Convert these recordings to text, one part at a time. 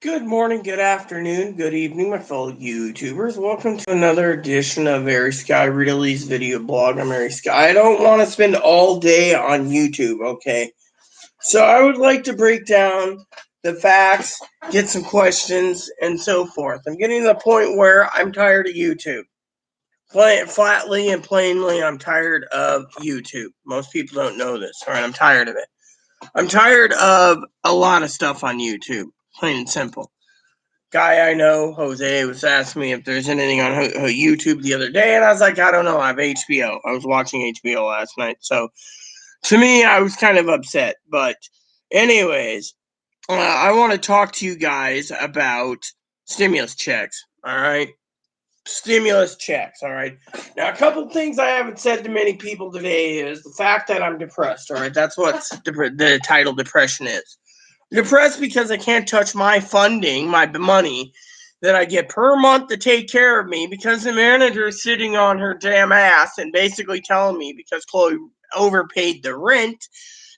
Good morning, good afternoon, good evening, my fellow YouTubers. Welcome to another edition of Very Sky Really's video blog. I'm Very Sky. I don't want to spend all day on YouTube, okay? So I would like to break down the facts, get some questions, and so forth. I'm getting to the point where I'm tired of YouTube. Flatly and plainly, I'm tired of YouTube. Most people don't know this, alright? I'm tired of it. I'm tired of a lot of stuff on YouTube, plain and simple. Guy I know, Jose, was asking me if there's anything on YouTube the other day, and I was like, I don't know. I have HBO. I was watching HBO last night, so to me, I was kind of upset. But anyways, I want to talk to you guys about stimulus checks. All right, stimulus checks. All right. Now, a couple things I haven't said to many people today is the fact that I'm depressed. All right, that's what the title depression is. Depressed because I can't touch my funding, my money that I get per month to take care of me because the manager is sitting on her damn ass and basically telling me because Chloe overpaid the rent.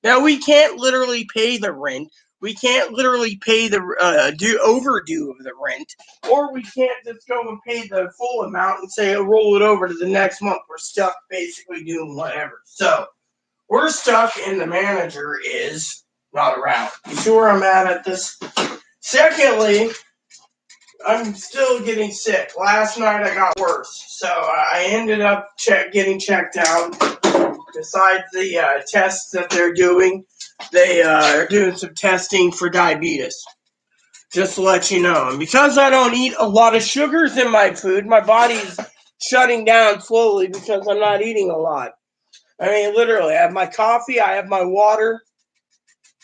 Now we can't literally pay the rent. We can't literally pay the overdue of the rent, or we can't just go and pay the full amount and say roll it over to the next month. We're stuck basically doing whatever. So we're stuck, and the manager is not around. You see where I'm at this? Secondly, I'm still getting sick. Last night I got worse, so I ended up getting checked out. Besides the tests that they're doing, they are doing some testing for diabetes. Just to let you know. And because I don't eat a lot of sugars in my food, my body's shutting down slowly because I'm not eating a lot. I mean, literally, I have my coffee, I have my water.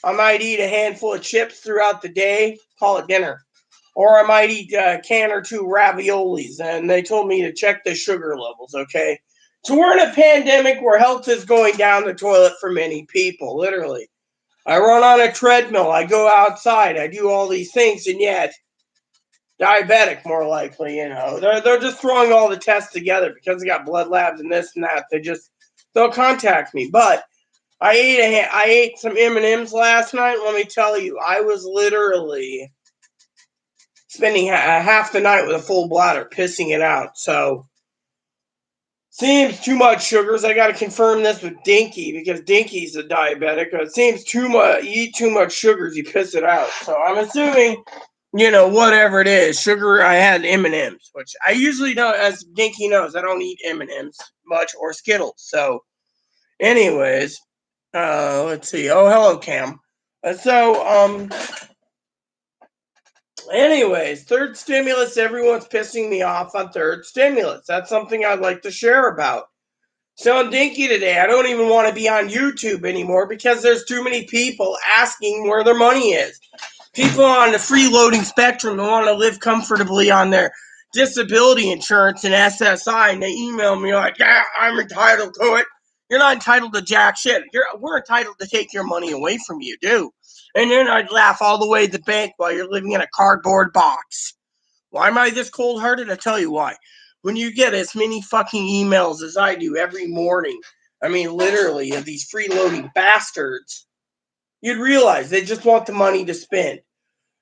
I might eat a handful of chips throughout the day, call it dinner. Or I might eat a can or two raviolis, and they told me to check the sugar levels, okay? So we're in a pandemic where health is going down the toilet for many people, literally. I run on a treadmill, I go outside, I do all these things, and yet, diabetic more likely, you know. They're just throwing all the tests together because they got blood labs and this and that. They'll contact me, but I ate some M&Ms last night. Let me tell you, I was literally spending half the night with a full bladder, pissing it out. So, seems too much sugars. I got to confirm this with Dinky because Dinky's a diabetic. It seems too much. You eat too much sugars, you piss it out. So I'm assuming, whatever it is, sugar. I had M&Ms, which I usually don't. As Dinky knows, I don't eat M&Ms much or Skittles. So, anyways. Let's see. Oh, hello, Cam. Anyways, third stimulus. Everyone's pissing me off on third stimulus. That's something I'd like to share about. So on Dinky today, I don't even want to be on YouTube anymore because there's too many people asking where their money is. People on the freeloading spectrum who want to live comfortably on their disability insurance and SSI, and they email me like, yeah, I'm entitled to it. You're not entitled to jack shit. We're entitled to take your money away from you, dude. And then I'd laugh all the way to the bank while you're living in a cardboard box. Why am I this cold-hearted? I'll tell you why. When you get as many fucking emails as I do every morning, I mean, literally, of these freeloading bastards, you'd realize they just want the money to spend.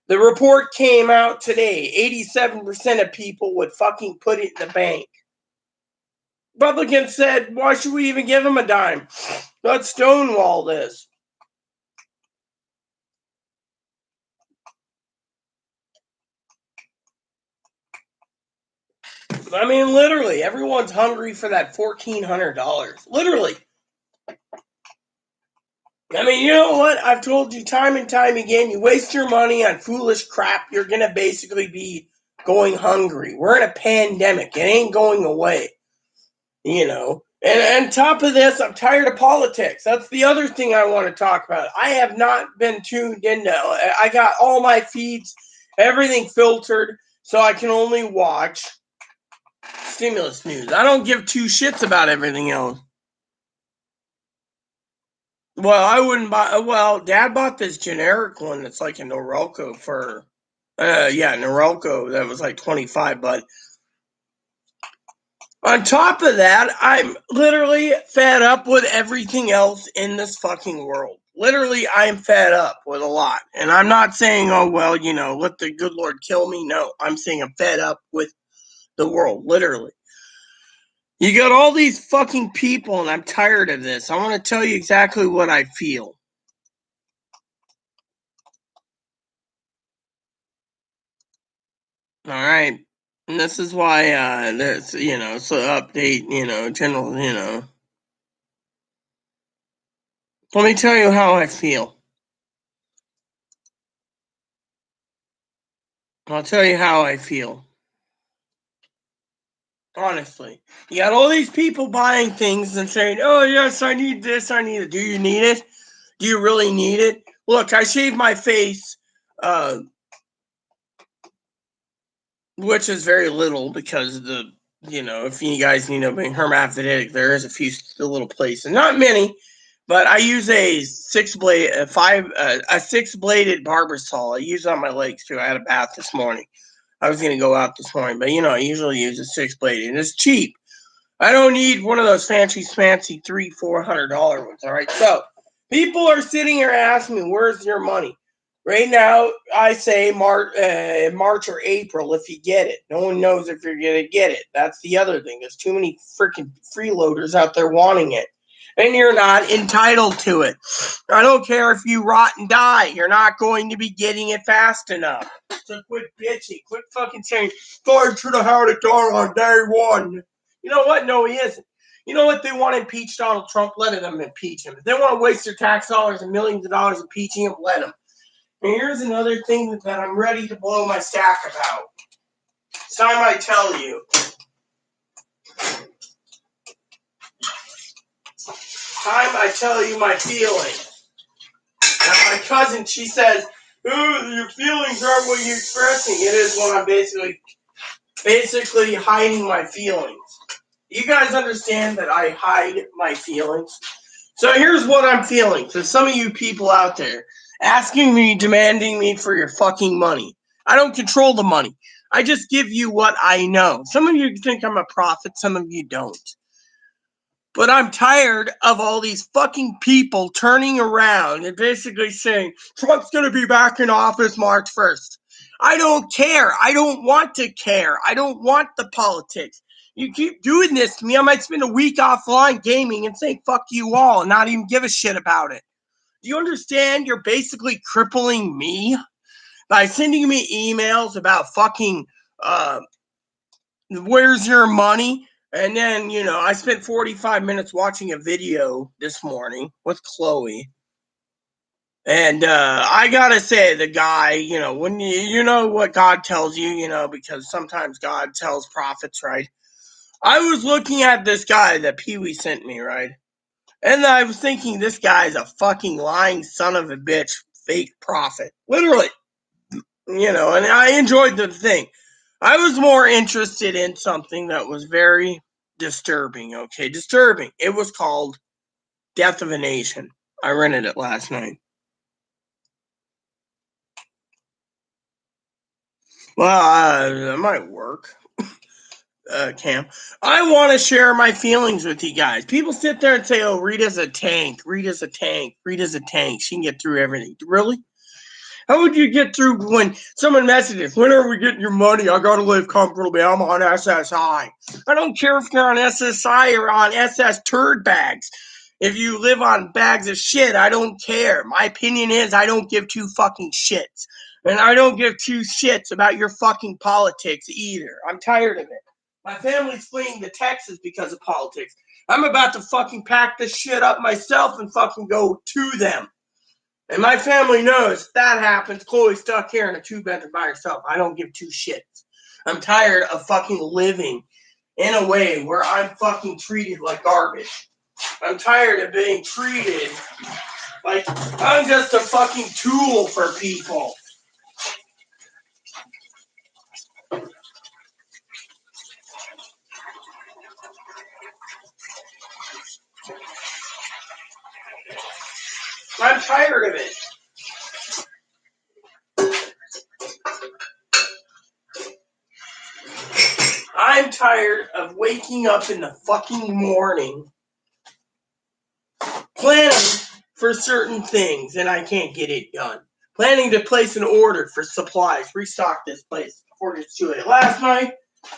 The report came out today. 87% of people would fucking put it in the bank. Republicans said, why should we even give them a dime? Let's stonewall this. I mean, literally, everyone's hungry for that $1,400. Literally. I mean, you know what? I've told you time and time again, you waste your money on foolish crap, you're going to basically be going hungry. We're in a pandemic. It ain't going away. And on top of this, I'm tired of politics. That's the other thing I want to talk about. I have not been tuned into. I got all my feeds, everything filtered, so I can only watch stimulus news. I don't give two shits about everything else. Well, I wouldn't buy. Well, Dad bought this generic one that's like a Norelco for. Norelco that was like $25, but On top of that, I'm literally fed up with everything else in this fucking world. Literally, I'm fed up with a lot. And I'm not saying, oh, well, let the good Lord kill me. No, I'm saying I'm fed up with the world, literally. You got all these fucking people, and I'm tired of this. I want to tell you exactly what I feel. All right. And this is why there's, so update, general, Let me tell you how I feel. I'll tell you how I feel. Honestly. You got all these people buying things and saying, oh, yes, I need this, I need it. Do you need it? Do you really need it? Look, I shaved my face, which is very little because if you guys need to be hermaphroditic, there is a little places. Not many, but I use a six-bladed barber saw. I use it on my legs, too. I had a bath this morning. I was going to go out this morning, but, I usually use a six-bladed, and it's cheap. I don't need one of those fancy $300-$400 ones. All right. So people are sitting here asking me, where's your money? Right now, I say March or April if you get it. No one knows if you're going to get it. That's the other thing. There's too many freaking freeloaders out there wanting it. And you're not entitled to it. I don't care if you rot and die. You're not going to be getting it fast enough. So quit bitching. Quit fucking saying, I should have had it done on day one. You know what? No, he isn't. You know what? They want to impeach Donald Trump. Let them impeach him. If they want to waste their tax dollars and millions of dollars impeaching him, let them. And here's another thing that I'm ready to blow my stack about. It's time I tell you. Time I tell you my feelings. Now, my cousin, she says, oh, your feelings aren't what you're expressing. It is when I'm basically hiding my feelings. You guys understand that I hide my feelings? So here's what I'm feeling. So some of you people out there asking me, demanding me for your fucking money. I don't control the money. I just give you what I know. Some of you think I'm a prophet. Some of you don't. But I'm tired of all these fucking people turning around and basically saying, Trump's going to be back in office March 1st. I don't care. I don't want to care. I don't want the politics. You keep doing this to me, I might spend a week offline gaming and say fuck you all and not even give a shit about it. Do you understand you're basically crippling me by sending me emails about fucking where's your money? And then, I spent 45 minutes watching a video this morning with Chloe. And I gotta say, the guy, when you know what God tells you, because sometimes God tells prophets, right? I was looking at this guy that Pee Wee sent me, right? And I was thinking, this guy's a fucking lying son of a bitch, fake prophet. Literally. And I enjoyed the thing. I was more interested in something that was very disturbing, okay? Disturbing. It was called Death of a Nation. I rented it last night. Well, it might work. Cam. I want to share my feelings with you guys. People sit there and say, oh, Rita's a tank. Rita's a tank. Rita's a tank. She can get through everything. Really? How would you get through when someone messages, when are we getting your money? I gotta live comfortably. I'm on SSI. I don't care if you're on SSI or on SS turd bags. If you live on bags of shit, I don't care. My opinion is I don't give two fucking shits. And I don't give two shits about your fucking politics either. I'm tired of it. My family's fleeing to Texas because of politics. I'm about to fucking pack this shit up myself and fucking go to them. And my family knows if that happens, Chloe's stuck here in a two-bedroom by herself. I don't give two shits. I'm tired of fucking living in a way where I'm fucking treated like garbage. I'm tired of being treated like I'm just a fucking tool for people. I'm tired of it. I'm tired of waking up in the fucking morning planning for certain things and I can't get it done. Planning to place an order for supplies, restock this place before it's too late. Last night,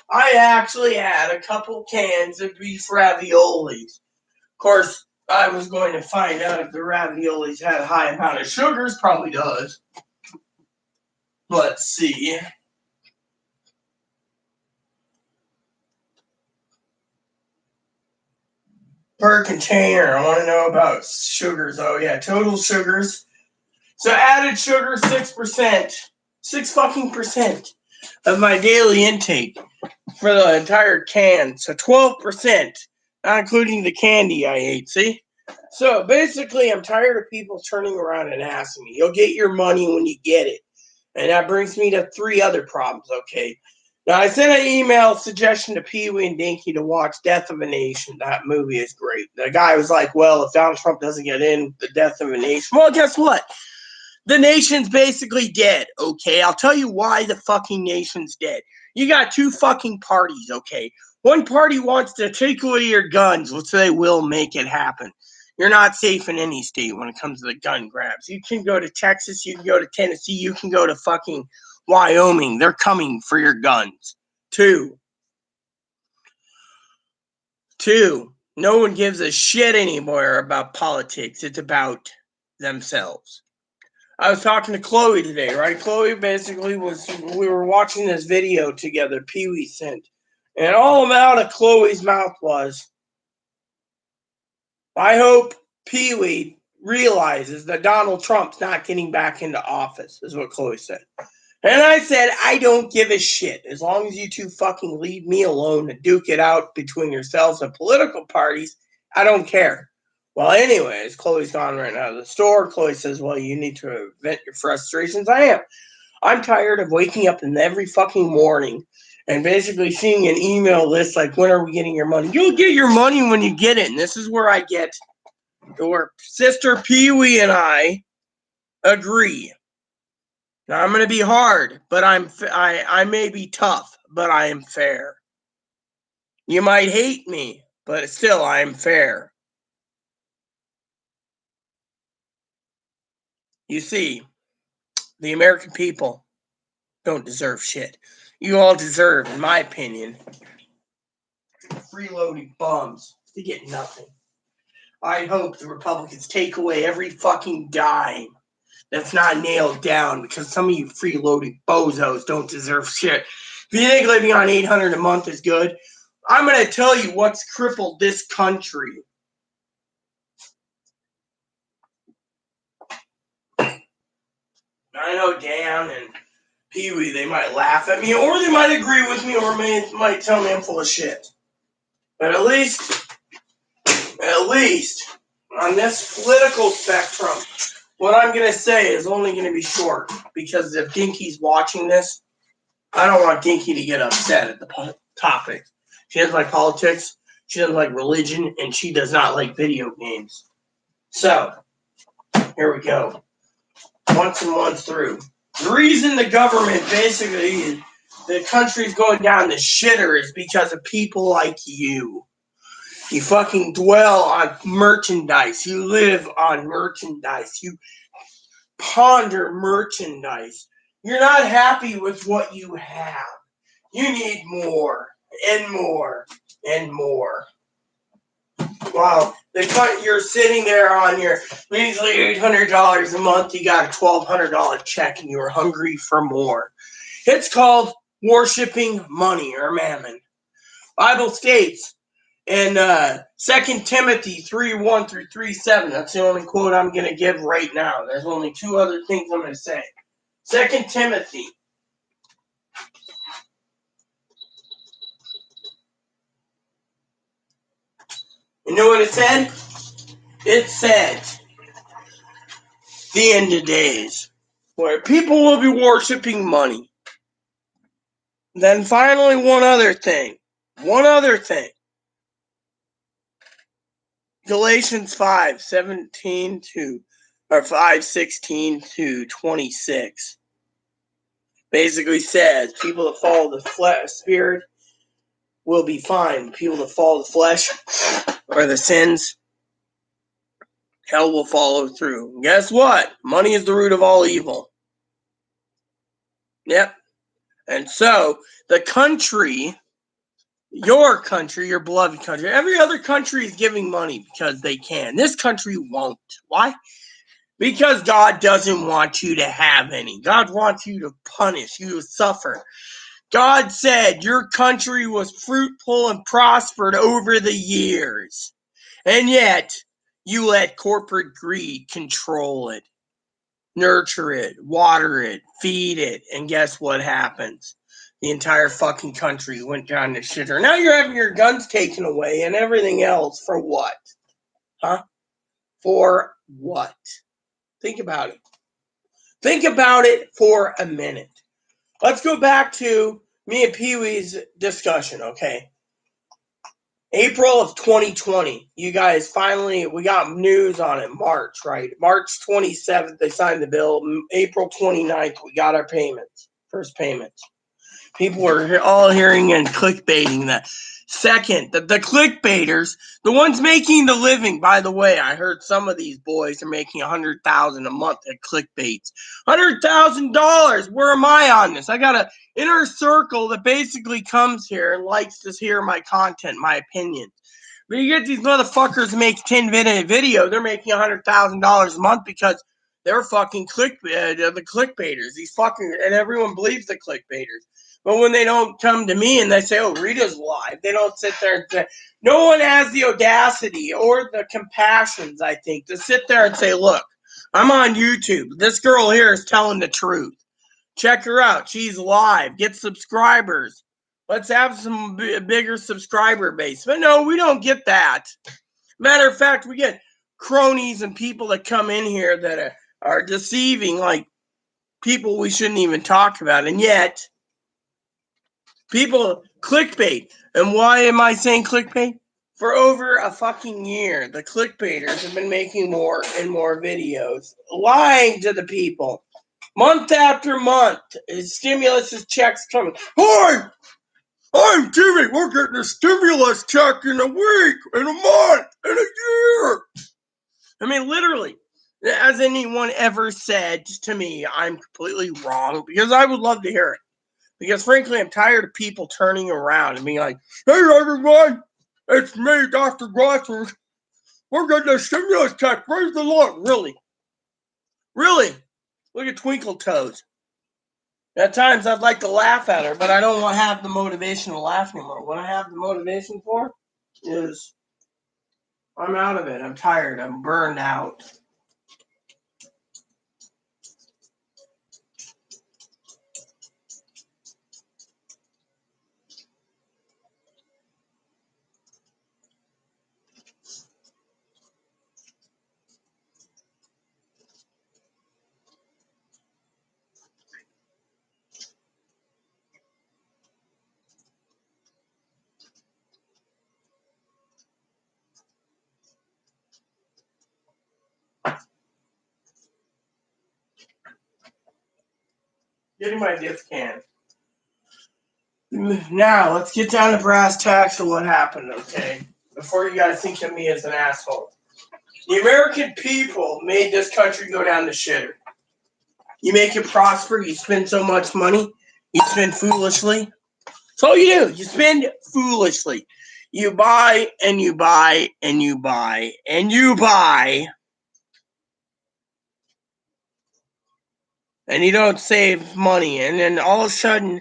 I actually had a couple cans of beef raviolis. Of course, I was going to find out if the raviolis had a high amount of sugars. Probably does. Let's see. Per container, I want to know about sugars. Oh yeah, total sugars. So added sugar, 6%. 6% of my daily intake for the entire can. So 12%, not including the candy I ate, see? So basically, I'm tired of people turning around and asking me, you'll get your money when you get it. And that brings me to 3 other problems, okay? Now, I sent an email suggestion to Pee Wee and Dinky to watch Death of a Nation. That movie is great. The guy was like, well, if Donald Trump doesn't get in, the Death of a Nation. Well, guess what? The nation's basically dead, okay? I'll tell you why the fucking nation's dead. You got 2 fucking parties, okay? One party wants to take away your guns, which they will make it happen. You're not safe in any state when it comes to the gun grabs. You can go to Texas, you can go to Tennessee, you can go to fucking Wyoming. They're coming for your guns. 2, no one gives a shit anymore about politics. It's about themselves. I was talking to Chloe today, right? Chloe basically we were watching this video together, Pee Wee sent. And all out of Chloe's mouth was, I hope Pee Wee realizes that Donald Trump's not getting back into office, is what Chloe said. And I said, I don't give a shit. As long as you 2 fucking leave me alone and duke it out between yourselves and political parties, I don't care. Well, anyways, Chloe's gone right now to the store. Chloe says, well, you need to vent your frustrations. I am. I'm tired of waking up in every fucking morning and basically seeing an email list like, when are we getting your money? You'll get your money when you get it. And this is where I get your sister Pee Wee and I agree. Now, I'm going to be hard, but I may be tough, but I am fair. You might hate me, but still, I am fair. You see, the American people don't deserve shit. You all deserve, in my opinion, freeloading bums to get nothing. I hope the Republicans take away every fucking dime that's not nailed down, because some of you freeloading bozos don't deserve shit. If you think living on $800 a month is good, I'm going to tell you what's crippled this country. I know Dan and Pee Wee, they might laugh at me, or they might agree with me, or might tell me I'm full of shit. But at least, on this political spectrum, what I'm going to say is only going to be short, because if Dinky's watching this, I don't want Dinky to get upset at the topic. She doesn't like politics, she doesn't like religion, and she does not like video games. So, here we go. Once and once through. The reason the government basically, the country's going down the shitter is because of people like you. You fucking dwell on merchandise. You live on merchandise. You ponder merchandise. You're not happy with what you have. You need more and more and more. Wow, you're sitting there on your measly $800 a month. You got a $1,200 check, and you're hungry for more. It's called worshiping money or mammon. Bible states in 2 Timothy 3:1 through 3:7. That's the only quote I'm going to give right now. There's only 2 other things I'm going to say. 2 Timothy. You know what it said? It said, the end of days, where people will be worshiping money. Then finally, one other thing. Galatians 5:17 to, or 5:16 to 26. Basically says people that follow the spirit will be fine. People that follow the flesh or the sins, hell will follow through. And guess what? Money is the root of all evil. Yep. And so the country, your country, your beloved country, every other country is giving money because they can. This country won't. Why? Because God doesn't want you to have any. God wants you to punish, you to suffer. God said your country was fruitful and prospered over the years. And yet, you let corporate greed control it, nurture it, water it, feed it, and guess what happens? The entire fucking country went down the shitter. Now you're having your guns taken away and everything else for what? Huh? For what? Think about it. Think about it for a minute. Let's go back to me and Pee-wee's discussion, okay? April of 2020, you guys finally, we got news on it, March, right? March 27th, they signed the bill. April 29th, we got our payments, first payments. People were all hearing and clickbaiting that. Second, the clickbaiters, the ones making the living, by the way, I heard some of these boys are making $100,000 a month at clickbaits. $100,000, where am I on this? I got an inner circle that basically comes here and likes to hear my content, my opinions. But you get these motherfuckers make 10-minute video, they're making $100,000 a month because they're fucking the clickbaiters. These fucking, and everyone believes the clickbaiters. But when they don't come to me and they say, oh, Rita's live, they don't sit there and say, no one has the audacity or the compassions, I think, to sit there and say, look, I'm on YouTube. This girl here is telling the truth. Check her out. She's live. Get subscribers. Let's have some bigger subscriber base. But no, we don't get that. Matter of fact, we get cronies and people that come in here that are deceiving, like people we shouldn't even talk about. And yet, people clickbait. And why am I saying clickbait? For over a fucking year, the clickbaiters have been making more and more videos, lying to the people. Month after month, stimulus checks coming. Hi, I'm Jimmy. We're getting a stimulus check in a week, in a month, in a year. I mean, literally, has anyone ever said to me I'm completely wrong? Because I would love to hear it. Because frankly, I'm tired of people turning around and being like, hey everyone, it's me, Dr. Glossers. We're getting a stimulus check. Praise the Lord. Really? Really? Look at Twinkle Toes. At times I'd like to laugh at her, but I don't want to have the motivation to laugh anymore. What I have the motivation for is I'm out of it. I'm tired. I'm burned out. Getting my gift can. Now, let's get down to brass tacks of what happened, okay? Before you guys think of me as an asshole. The American people made this country go down the shitter. You make it prosper, you spend so much money, you spend foolishly. That's all you do. You spend foolishly. You buy and you buy and you buy and you buy. And you don't save money. And then all of a sudden,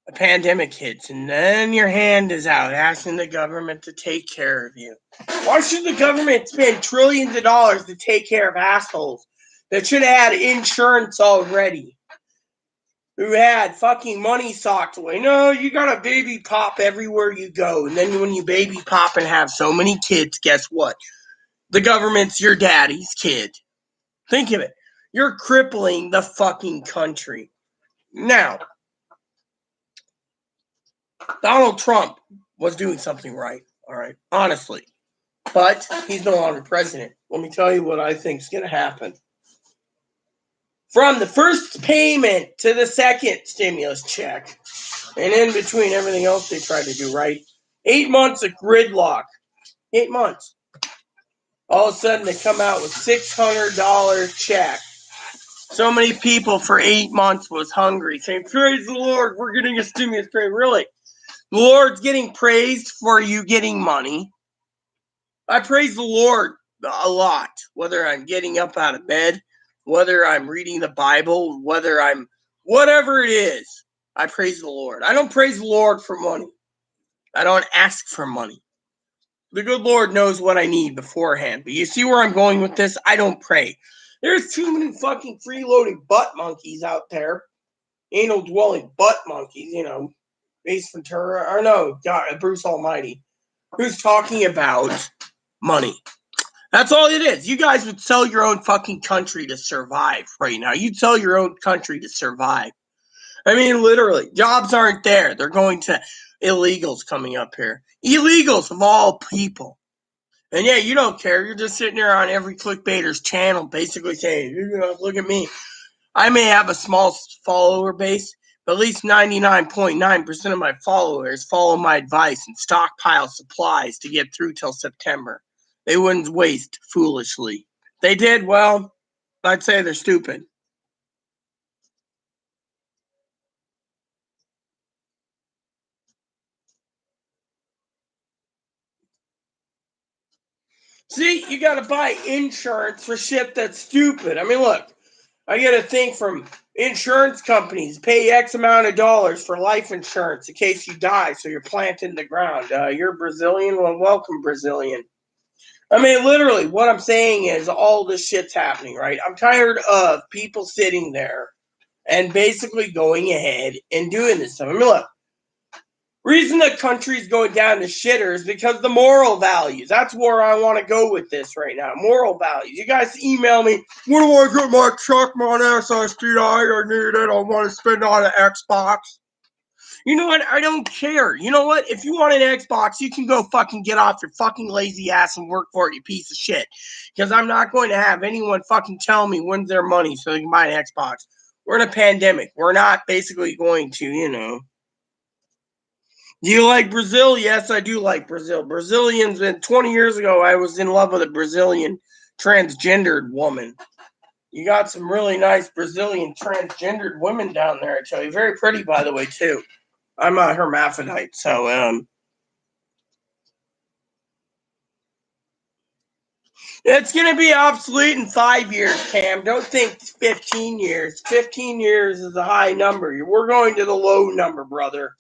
a pandemic hits. And then your hand is out asking the government to take care of you. Why should the government spend trillions of dollars to take care of assholes that should have had insurance already? Who had fucking money socked away. No, you got a baby pop everywhere you go. And then when you baby pop and have so many kids, guess what? The government's your daddy's kid. Think of it. You're crippling the fucking country. Now, Donald Trump was doing something right, all right, honestly. But he's no longer president. Let me tell you what I think is going to happen. From the first payment to the second stimulus check, And in between everything else they tried to do, right? 8 months of gridlock. 8 months. All of a sudden they come out with $600 check. So many people for 8 months was hungry, saying, praise the Lord, we're getting a stimulus pay. Really? The Lord's getting praised for you getting money. I praise the Lord a lot, whether I'm getting up out of bed, whether I'm reading the Bible, whatever it is, I praise the Lord. I don't praise the Lord for money. I don't ask for money. The good Lord knows what I need beforehand. But you see where I'm going with this? I don't pray. There's too many fucking freeloading butt monkeys out there. Anal dwelling butt monkeys, Ace Ventura, or no, God, Bruce Almighty, who's talking about money. That's all it is. You guys would sell your own fucking country to survive right now. You'd sell your own country to survive. I mean, literally, jobs aren't there. They're going to illegals coming up here. Illegals of all people. And yeah, you don't care. You're just sitting there on every clickbaiter's channel basically saying, look at me. I may have a small follower base, but at least 99.9% of my followers follow my advice and stockpile supplies to get through till September. They wouldn't waste foolishly. If they did, well, I'd say they're stupid. See, you got to buy insurance for shit that's stupid. I mean, look, I get a thing from insurance companies, pay X amount of dollars for life insurance in case you die, so you're planted in the ground. You're Brazilian? Well, welcome, Brazilian. I mean, literally, what I'm saying is all this shit's happening, right? I'm tired of people sitting there and basically going ahead and doing this stuff. I mean, look, reason the country's going down to shitter is because the moral values. That's where I want to go with this right now. Moral values. You guys email me, what do I get my check, my SSDI? I need it. I want to spend on an Xbox. You know what? I don't care. You know what? If you want an Xbox, you can go fucking get off your fucking lazy ass and work for it, you piece of shit. Because I'm not going to have anyone fucking tell me when's their money so they can buy an Xbox. We're in a pandemic. We're not basically going to. Do you like Brazil? Yes, I do like Brazil. Brazilians, 20 years ago, I was in love with a Brazilian transgendered woman. You got some really nice Brazilian transgendered women down there, I tell you. Very pretty, by the way, too. I'm a hermaphrodite, so it's going to be obsolete in 5 years, Cam. Don't think 15 years. 15 years is a high number. We're going to the low number, brother.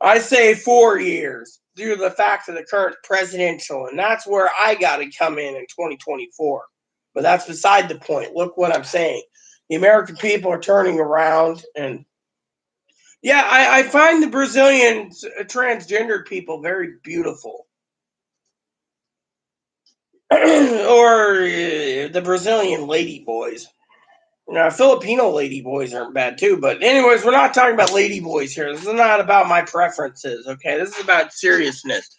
I say 4 years due to the fact of the current presidential, and that's where I got to come in 2024. But that's beside the point. Look what I'm saying. The American people are turning around, and yeah, I find the Brazilian transgendered people very beautiful. Or the Brazilian lady boys. Now, Filipino lady boys aren't bad too, but anyways, we're not talking about lady boys here. This is not about my preferences, okay? This is about seriousness.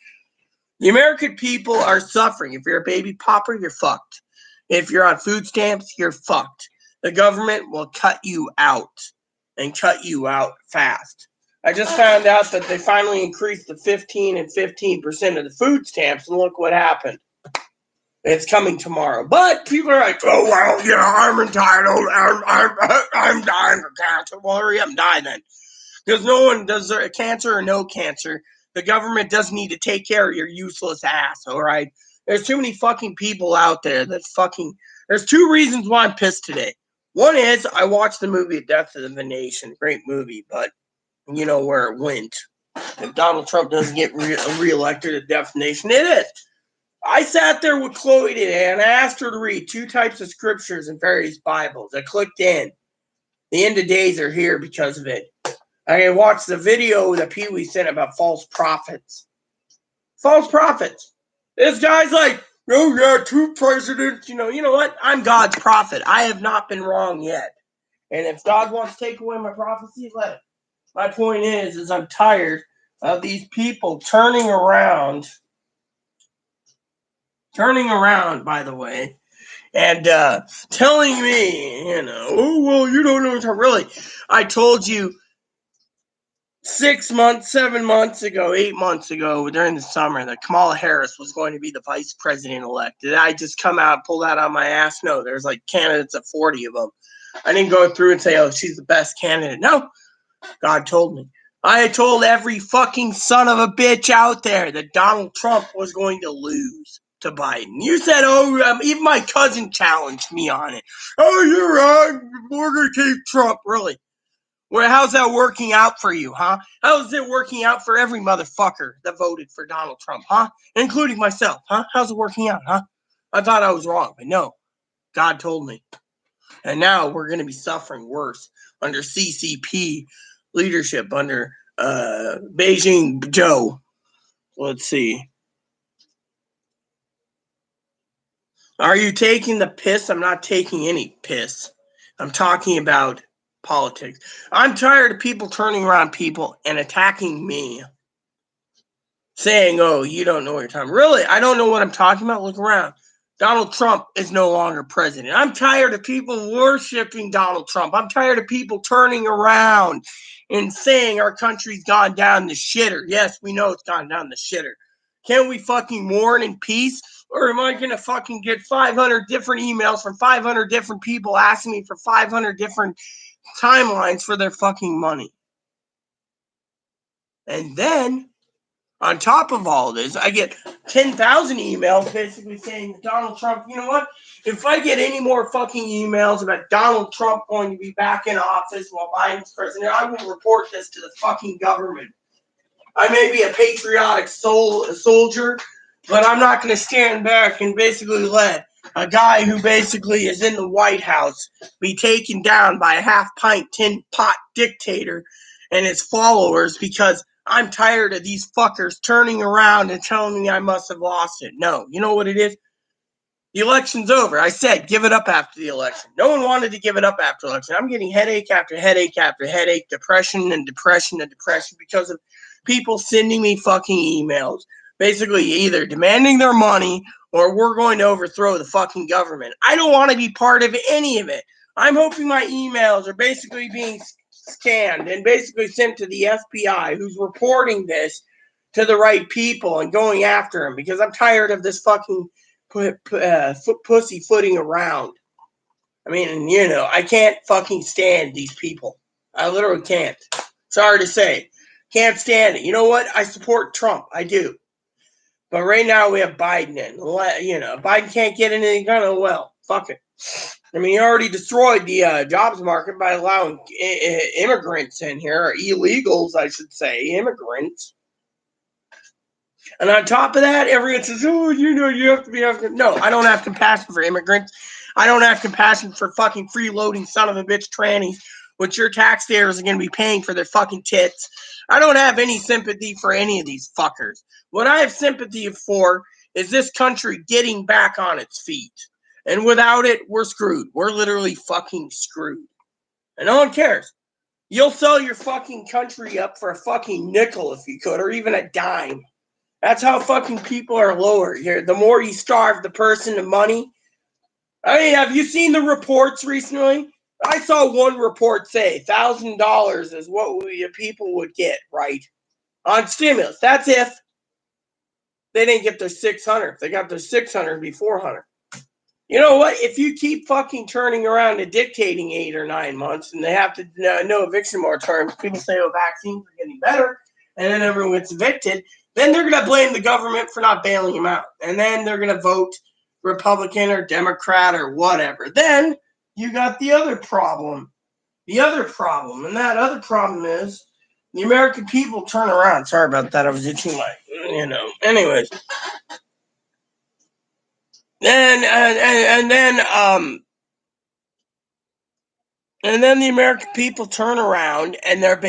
The American people are suffering. If you're a baby popper, you're fucked. If you're on food stamps, you're fucked. The government will cut you out and cut you out fast. I just found out that they finally increased the 15 and 15% of the food stamps, and look what happened. It's coming tomorrow. But people are like, oh, well, I'm entitled. I'm dying of cancer. Well, hurry up and die then. Because no one does cancer or no cancer. The government doesn't need to take care of your useless ass, all right? There's too many fucking people out there that fucking... There's two reasons why I'm pissed today. One is I watched the movie Death of the Nation. Great movie, but you know where it went. If Donald Trump doesn't get reelected at Death of the Nation, it is. I sat there with Chloe today and I asked her to read 2 types of scriptures in various Bibles. I clicked in. The end of days are here because of it. I watched the video that Pee Wee sent about false prophets. False prophets. This guy's like, oh yeah, 2 presidents. You know what? I'm God's prophet. I have not been wrong yet. And if God wants to take away my prophecy, let him. My point is I'm tired of these people turning around, by the way, and telling me, oh, well, you don't know what to really. I told you 6 months, 7 months ago, 8 months ago, during the summer, that Kamala Harris was going to be the vice president-elect. Did I just come out, pull that out of my ass? No, there's like candidates of 40 of them. I didn't go through and say, oh, she's the best candidate. No, God told me. I told every fucking son of a bitch out there that Donald Trump was going to lose to Biden. You said, oh, even my cousin challenged me on it. Oh, you're right. We're going to keep Trump. Really? Well, how's that working out for you, huh? How's it working out for every motherfucker that voted for Donald Trump, huh? Including myself, huh? How's it working out, huh? I thought I was wrong, but no. God told me. And now we're going to be suffering worse under CCP leadership, under Beijing Joe. Let's see. Are you taking the piss? I'm not taking any piss. I'm talking about politics. I'm tired of people turning around people and attacking me, saying, oh, you don't know what you're talking about. Really, I don't know what I'm talking about. Look around. Donald Trump is no longer president. I'm tired of people worshiping Donald Trump. I'm tired of people turning around and saying our country's gone down the shitter. Yes, we know it's gone down the shitter. Can we fucking mourn in peace? Or am I going to fucking get 500 different emails from 500 different people asking me for 500 different timelines for their fucking money? And then, on top of all this, I get 10,000 emails basically saying that Donald Trump, you know what? If I get any more fucking emails about Donald Trump going to be back in office while Biden's president, I will report this to the fucking government. I may be a patriotic soldier, but I'm not going to stand back and basically let a guy who basically is in the White House be taken down by a half-pint tin pot dictator and his followers, because I'm tired of these fuckers turning around and telling me I must have lost it. No, you know what it is? The election's over. I said, give it up after the election. No one wanted to give it up after the election. I'm getting headache after headache after headache, depression and depression and depression because of people sending me fucking emails, basically either demanding their money or we're going to overthrow the fucking government. I don't want to be part of any of it. I'm hoping my emails are basically being scanned and basically sent to the FBI, who's reporting this to the right people and going after them, because I'm tired of this fucking pussyfooting around. I mean, you know, I can't fucking stand these people. I literally can't. Sorry to say. Can't stand it. You know what? I support Trump. I do. But right now we have Biden in. You know, Biden can't get anything done. Oh, well, fuck it. I mean, he already destroyed the jobs market by allowing immigrants in here, or illegals, I should say, immigrants. And on top of that, everyone says, oh, you know, you have to be African. No, I don't have compassion for immigrants. I don't have compassion for fucking freeloading son of a bitch trannies, which your taxpayers are going to be paying for their fucking tits. I don't have any sympathy for any of these fuckers. What I have sympathy for is this country getting back on its feet. And without it, we're screwed. We're literally fucking screwed. And no one cares. You'll sell your fucking country up for a fucking nickel if you could, or even a dime. That's how fucking people are lower. The more you starve the person of money. I mean, have you seen the reports recently? I saw one report say $1,000 is what people would get, right, on stimulus. That's if they didn't get their 600. If they got their 600, it'd be 400. You know what? If you keep fucking turning around and dictating 8 or 9 months, and they have to no eviction moratoriums, people say, oh, vaccines are getting better, and then everyone gets evicted, then they're going to blame the government for not bailing them out. And then they're going to vote Republican or Democrat or whatever. Then you got the other problem. And that other problem is the American people turn around. Sorry about that. I was itching my, anyways. And then the American people turn around and they're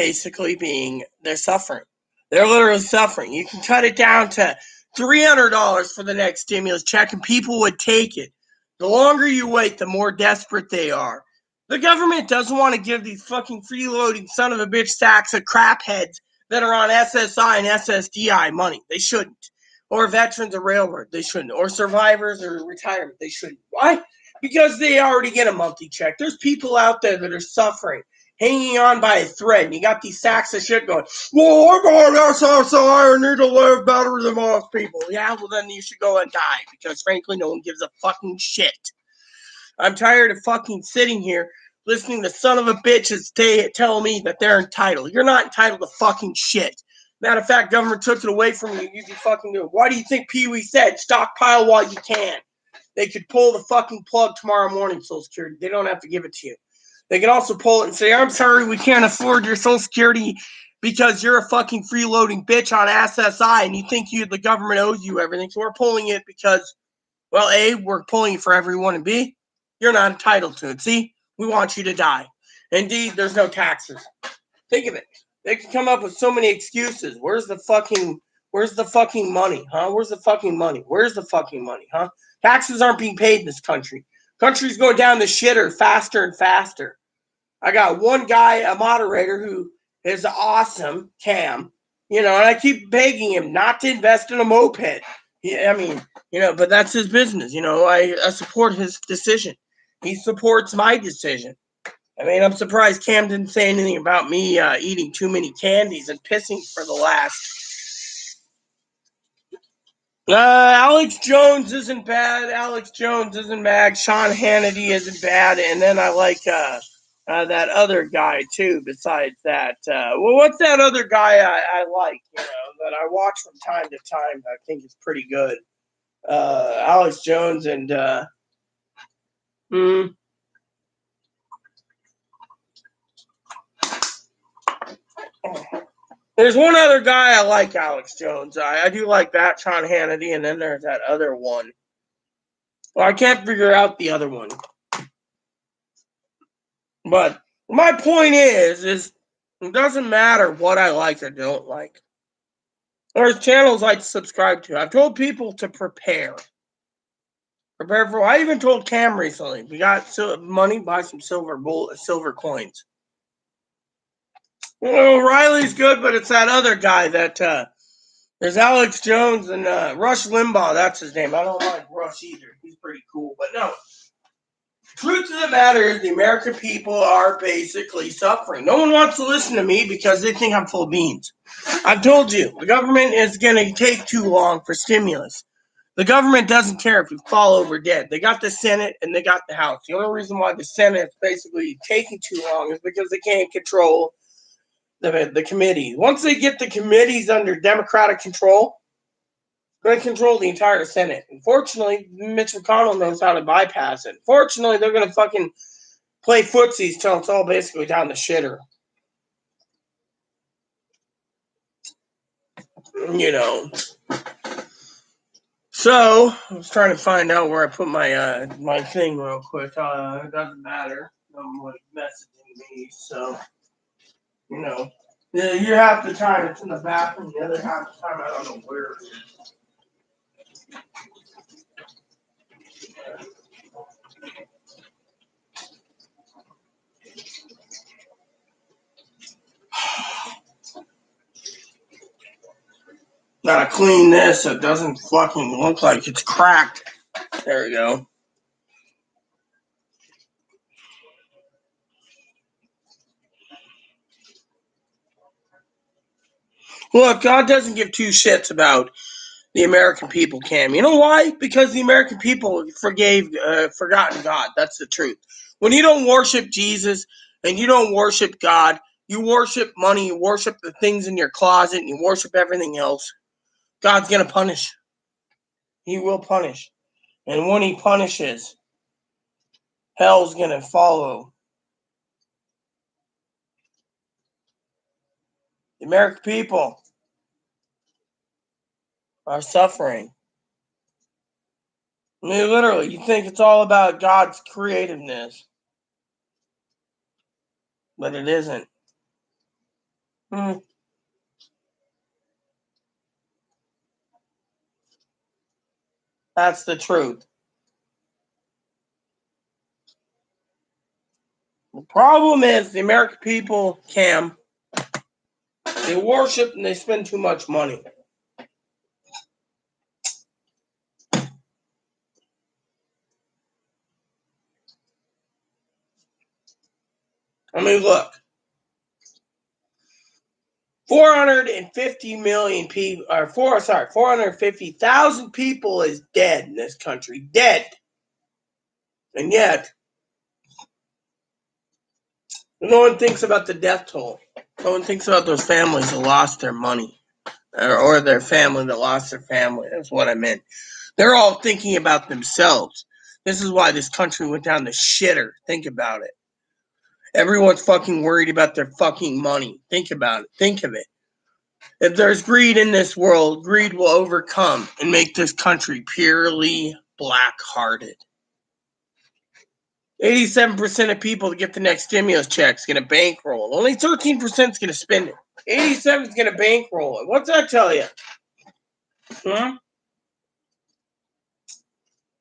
suffering. They're literally suffering. You can cut it down to $300 for the next stimulus check and people would take it. The longer you wait, the more desperate they are. The government doesn't want to give these fucking freeloading son of a bitch sacks of crap heads that are on SSI and SSDI money. They shouldn't. Or veterans of railroad. They shouldn't. Or survivors or retirement. They shouldn't. Why? Because they already get a monthly check. There's people out there that are suffering hanging on by a thread, and you got these sacks of shit going, well, I'm on SSI, I need to live better than most people. Yeah, well then you should go and die, because frankly no one gives a fucking shit. I'm tired of fucking sitting here listening to son of a bitches tell me that they're entitled. You're not entitled to fucking shit. Matter of fact, government took it away from you. You can fucking do it. Why do you think Pee Wee said stockpile while you can? They could pull the fucking plug tomorrow morning, Social Security. They don't have to give it to you. They can also pull it and say, I'm sorry, we can't afford your Social Security because you're a fucking freeloading bitch on SSI and you think the government owes you everything. So we're pulling it because, well, A, we're pulling it for everyone, and B, you're not entitled to it. See, we want you to die. And D, there's no taxes. Think of it. They can come up with so many excuses. Where's the fucking money, huh? Where's the fucking money, huh? Taxes aren't being paid in this country. Country's going down the shitter faster and faster. I got one guy, a moderator, who is awesome, Cam, and I keep begging him not to invest in a moped. Yeah, I mean, but that's his business. I support his decision. He supports my decision. I mean, I'm surprised Cam didn't say anything about me eating too many candies and pissing for the last. Alex Jones isn't bad. Sean Hannity isn't bad. And then I like that other guy, too, besides that. What's that other guy I like, that I watch from time to time? I think is pretty good. Alex Jones and there's one other guy I like, Alex Jones. I do like that, Sean Hannity, and then there's that other one. Well, I can't figure out the other one. But my point is it doesn't matter what I like or don't like. There's channels I subscribe to. I've told people to prepare. Prepare for. I even told Cam recently, we got money, buy some silver coins. Riley's good, but it's that other guy that there's Alex Jones and Rush Limbaugh. That's his name. I don't like Rush either. He's pretty cool, but no. Truth of the matter is the American people are basically suffering. No one wants to listen to me because they think I'm full of beans. I've told you, the government is going to take too long for stimulus. The government doesn't care if you fall over dead. They got the Senate and they got the House. The only reason why the Senate is basically taking too long is because they can't control the committee. Once they get the committees under Democratic control, they're going to control the entire Senate. Unfortunately, Mitch McConnell knows how to bypass it. Fortunately, they're going to fucking play footsies till it's all basically down the shitter. So, I was trying to find out where I put my my thing real quick. It doesn't matter. No one messaging me, so, Yeah, you half the time it's in the bathroom, the other half the time I don't know where it is. Gotta clean this so it doesn't fucking look like it's cracked. There we go. Look, God doesn't give two shits about the American people, Cam. You know why? Because the American people forgotten God. That's the truth. When you don't worship Jesus and you don't worship God, you worship money, you worship the things in your closet, and you worship everything else, God's going to punish. He will punish. And when he punishes, hell's going to follow. The American people are suffering. I mean, literally, you think it's all about God's creativeness, but it isn't. That's the truth. The problem is the American people, Cam, they worship and they spend too much money. I mean, look, 450 million people, 450,000 people is dead in this country. Dead. And yet, no one thinks about the death toll. No one thinks about those families that lost their money. Or their family that lost their family. That's what I meant. They're all thinking about themselves. This is why this country went down the shitter. Think about it. Everyone's fucking worried about their fucking money. Think about it. Think of it. If there's greed in this world, greed will overcome and make this country purely black-hearted. 87% of people that get the next stimulus check is going to bankroll. Only 13% is going to spend it. 87% is going to bankroll it. What's that tell you?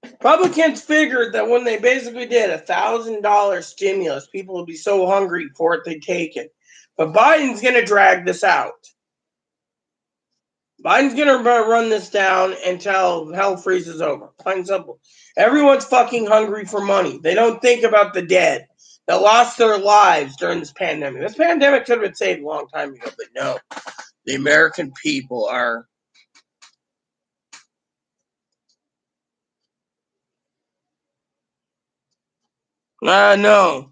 Republicans figured that when they basically did $1,000 stimulus, people would be so hungry for it they'd take it. But Biden's going to drag this out. Biden's going to run this down until hell freezes over. Plain and simple. Everyone's fucking hungry for money. They don't think about the dead that lost their lives during this pandemic. This pandemic could have been saved a long time ago, but no. The American people are... no.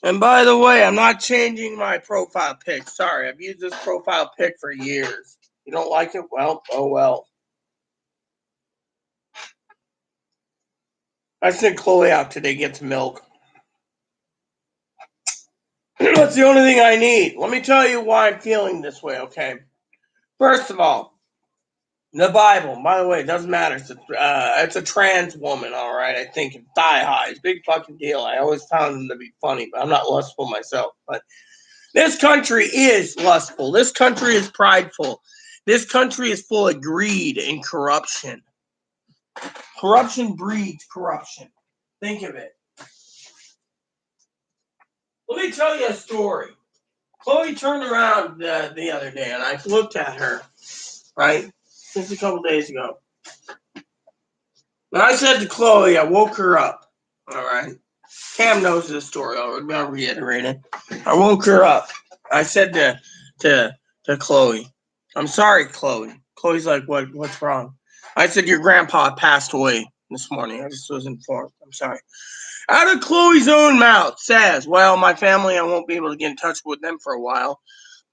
And by the way, I'm not changing my profile pic. Sorry, I've used this profile pic for years. You don't like it? Well, oh well. I sent Chloe out today to get some milk. That's the only thing I need. Let me tell you why I'm feeling this way, okay? First of all, the Bible, by the way, it doesn't matter. It's a trans woman, all right? I think in thigh highs. Big fucking deal. I always found them to be funny, but I'm not lustful myself. But this country is lustful. This country is prideful. This country is full of greed and corruption. Corruption breeds corruption. Think of it. Let me tell you a story. Chloe turned around the other day, and I looked at her, right? Just a couple days ago. And I said to Chloe, I woke her up, all right? Cam knows this story already. I'll reiterate it. I woke her up. I said to Chloe, I'm sorry, Chloe. Chloe's like, what's wrong? I said, your grandpa passed away this morning. I just was informed. I'm sorry. Out of Chloe's own mouth says, well, my family, I won't be able to get in touch with them for a while.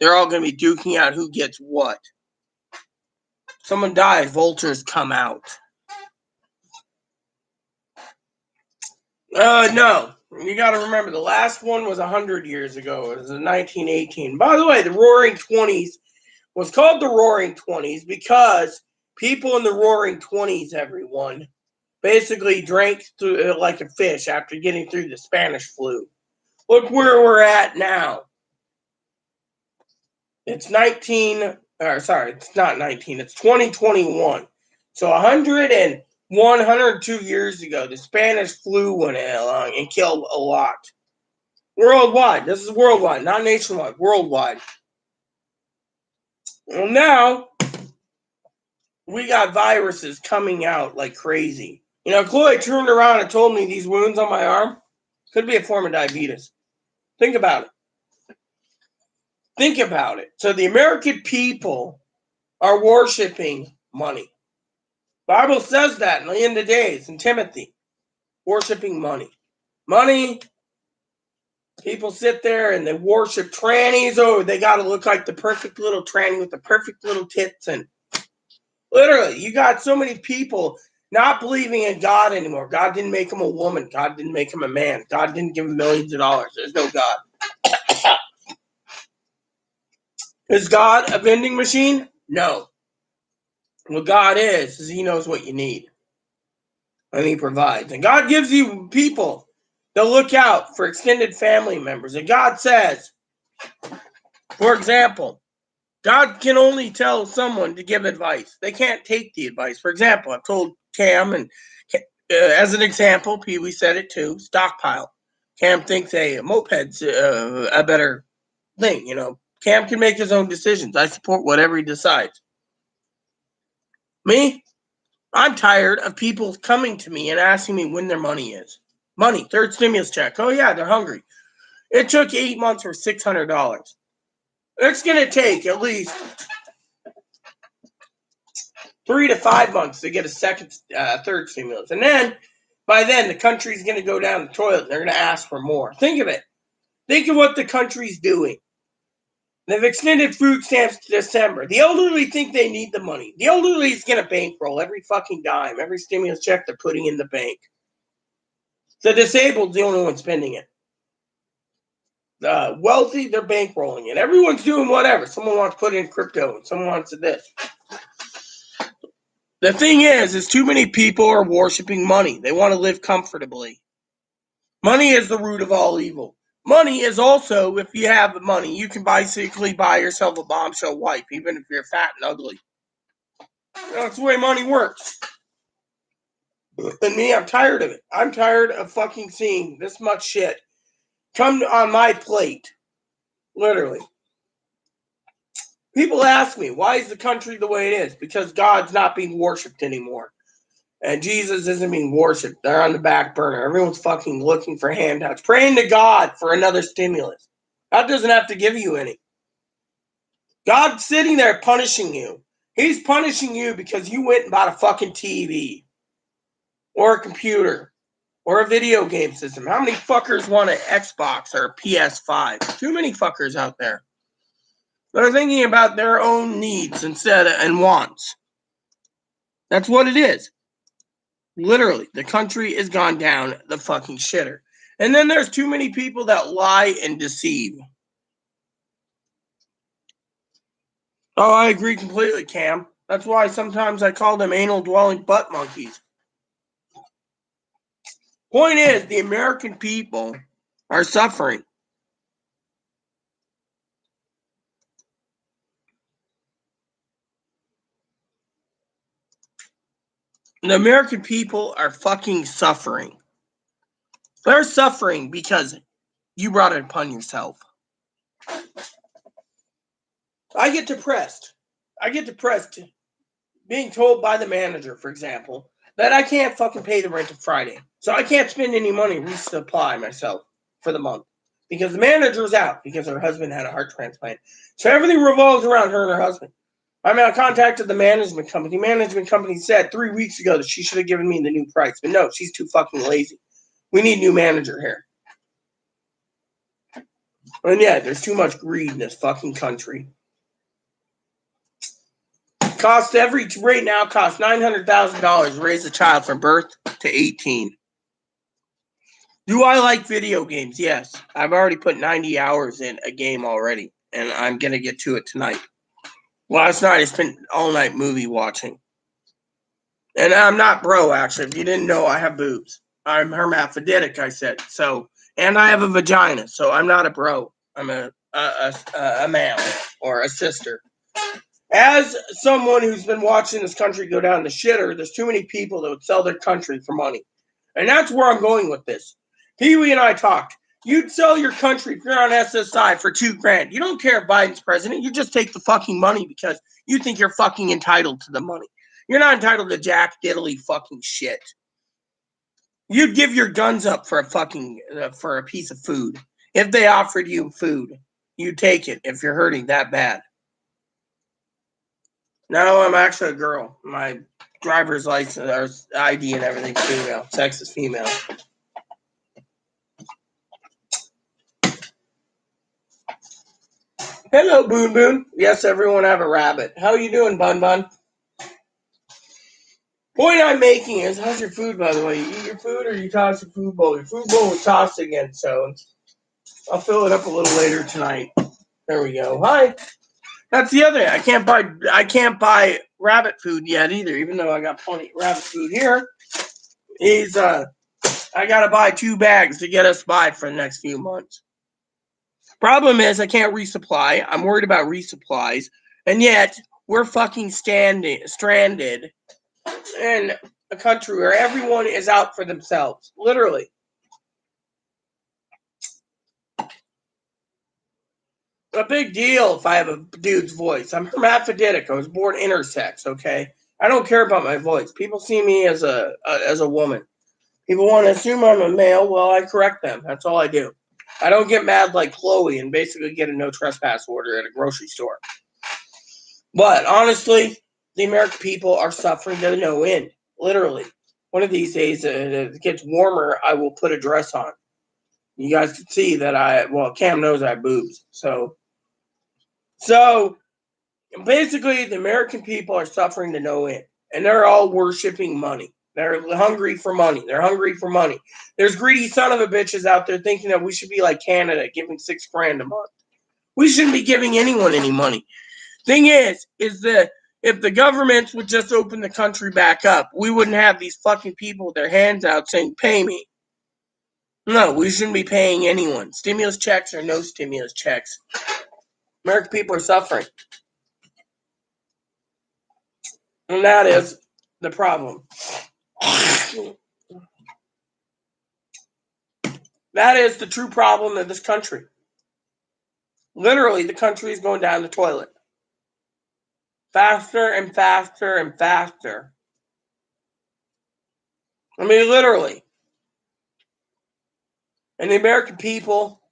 They're all going to be duking out who gets what. Someone dies, vultures come out. No. You got to remember, the last one was 100 years ago. It was in 1918. By the way, the Roaring 20s was called the Roaring 20s because people in the Roaring 20s, everyone, basically drank through like a fish after getting through the Spanish flu. Look where we're at now. It's it's not 19. It's 2021. So 101, 102 years ago, the Spanish flu went along and killed a lot. Worldwide. This is worldwide, not nationwide. Worldwide. Well, now we got viruses coming out like crazy. You know, Chloe turned around and told me these wounds on my arm could be a form of diabetes. Think about it. Think about it. So the American people are worshiping money. Bible says that in the end of days in Timothy. Worshiping money. Money. People sit there and they worship trannies. Oh, they got to look like the perfect little tranny with the perfect little tits. And literally, you got so many people not believing in God anymore. God didn't make him a woman. God didn't make him a man. God didn't give him millions of dollars. There's no God. Is God a vending machine? No. What God is he knows what you need. And he provides. And God gives you people that look out for extended family members. And God says, for example, God can only tell someone to give advice. They can't take the advice. For example, I've told Cam, and as an example, Pee Wee said it too, stockpile. Cam thinks a moped's a better thing, you know. Cam can make his own decisions. I support whatever he decides. Me, I'm tired of people coming to me and asking me when their money is. Money, third stimulus check. Oh, yeah, they're hungry. It took 8 months for $600. It's going to take at least 3 to 5 months to get a third stimulus. And then, by then, the country's going to go down the toilet. And they're going to ask for more. Think of it. Think of what the country's doing. They've extended food stamps to December. The elderly think they need the money. The elderly is going to bankroll every fucking dime, every stimulus check they're putting in the bank. The disabled, the only one spending it. The wealthy, they're bankrolling it. Everyone's doing whatever. Someone wants to put in crypto, and someone wants to this. The thing is too many people are worshiping money. They want to live comfortably. Money is the root of all evil. Money is also, if you have the money, you can basically buy yourself a bombshell wife, even if you're fat and ugly. That's the way money works. And me, I'm tired of it. I'm tired of fucking seeing this much shit come on my plate. Literally. People ask me, why is the country the way it is? Because God's not being worshipped anymore. And Jesus isn't being worshipped. They're on the back burner. Everyone's fucking looking for handouts. Praying to God for another stimulus. God doesn't have to give you any. God's sitting there punishing you. He's punishing you because you went and bought a fucking TV. Or a computer. Or a video game system. How many fuckers want an Xbox or a PS5? Too many fuckers out there. They're thinking about their own needs instead and wants. That's what it is. Literally, the country has gone down the fucking shitter. And then there's too many people that lie and deceive. Oh, I agree completely, Cam. That's why sometimes I call them anal-dwelling butt monkeys. Point is, the American people are suffering. The American people are fucking suffering. They're suffering because you brought it upon yourself. I get depressed. Being told by the manager, for example, that I can't fucking pay the rent on Friday. So I can't spend any money resupply myself for the month. Because the manager's out because her husband had a heart transplant. So everything revolves around her and her husband. I contacted the management company. Management company said 3 weeks ago that she should have given me the new price. But no, she's too fucking lazy. We need a new manager here. And yeah, there's too much greed in this fucking country. Right now costs $900,000 to raise a child from birth to 18. Do I like video games? Yes. I've already put 90 hours in a game already, and I'm going to get to it tonight. Last night I spent all night movie watching. And I'm not bro, actually. If you didn't know, I have boobs. I'm hermaphroditic, I said. So, and I have a vagina, so I'm not a bro. I'm a male or a sister. As someone who's been watching this country go down the shitter, there's too many people that would sell their country for money. And that's where I'm going with this. Pee-wee and I talked. You'd sell your country if you're on SSI for $2,000. You don't care if Biden's president. You just take the fucking money because you think you're fucking entitled to the money. You're not entitled to jack diddly fucking shit. You'd give your guns up for a piece of food. If they offered you food, you'd take it if you're hurting that bad. No, I'm actually a girl. My driver's license, or ID and everything's female. Sex is female. Hello, Boon Boon. Yes, everyone have a rabbit. How are you doing, Bun Bun? Point I'm making is, how's your food, by the way? You eat your food or you toss your food bowl? Your food bowl was tossed again, so I'll fill it up a little later tonight. There we go. Hi. That's the other thing. I can't buy rabbit food yet either, even though I got plenty of rabbit food here. I gotta buy 2 bags to get us by for the next few months. Problem is I can't resupply. I'm worried about resupplies, and yet we're fucking stranded in a country where everyone is out for themselves, literally. A big deal if I have a dude's voice. I'm hermaphroditic. I was born intersex. Okay, I don't care about my voice. People see me as a woman. People want to assume I'm a male. Well, I correct them. That's all I do. I don't get mad like Chloe and basically get a no trespass order at a grocery store. But honestly, the American people are suffering to no end. Literally. One of these days, it gets warmer, I will put a dress on. You guys can see that Cam knows I have boobs. So basically, the American people are suffering to no end. And they're all worshiping money. They're hungry for money. They're hungry for money. There's greedy son of a bitches out there thinking that we should be like Canada, giving $6,000 a month. We shouldn't be giving anyone any money. Thing is that if the governments would just open the country back up, we wouldn't have these fucking people with their hands out saying, pay me. No, we shouldn't be paying anyone. Stimulus checks or no stimulus checks. American people are suffering. And that is the problem. That is the true problem of this country. Literally, the country is going down the toilet. Faster and faster and faster. I mean, literally. And the American people,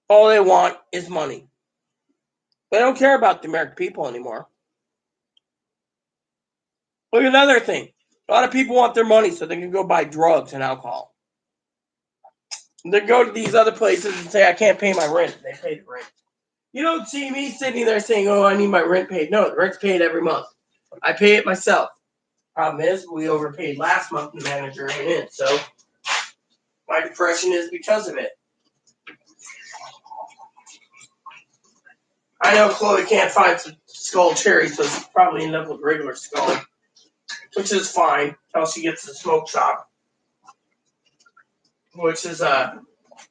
all they want is money. They don't care about the American people anymore. Look at another thing. A lot of people want their money so they can go buy drugs and alcohol. They go to these other places and say, I can't pay my rent. They pay the rent. You don't see me sitting there saying, oh, I need my rent paid. No, the rent's paid every month. I pay it myself. Problem is, we overpaid last month and the manager ain't in. So my depression is because of it. I know Chloe can't find some skull cherry, so she'll probably end up with regular skull, which is fine until she gets to the smoke shop. Which is, I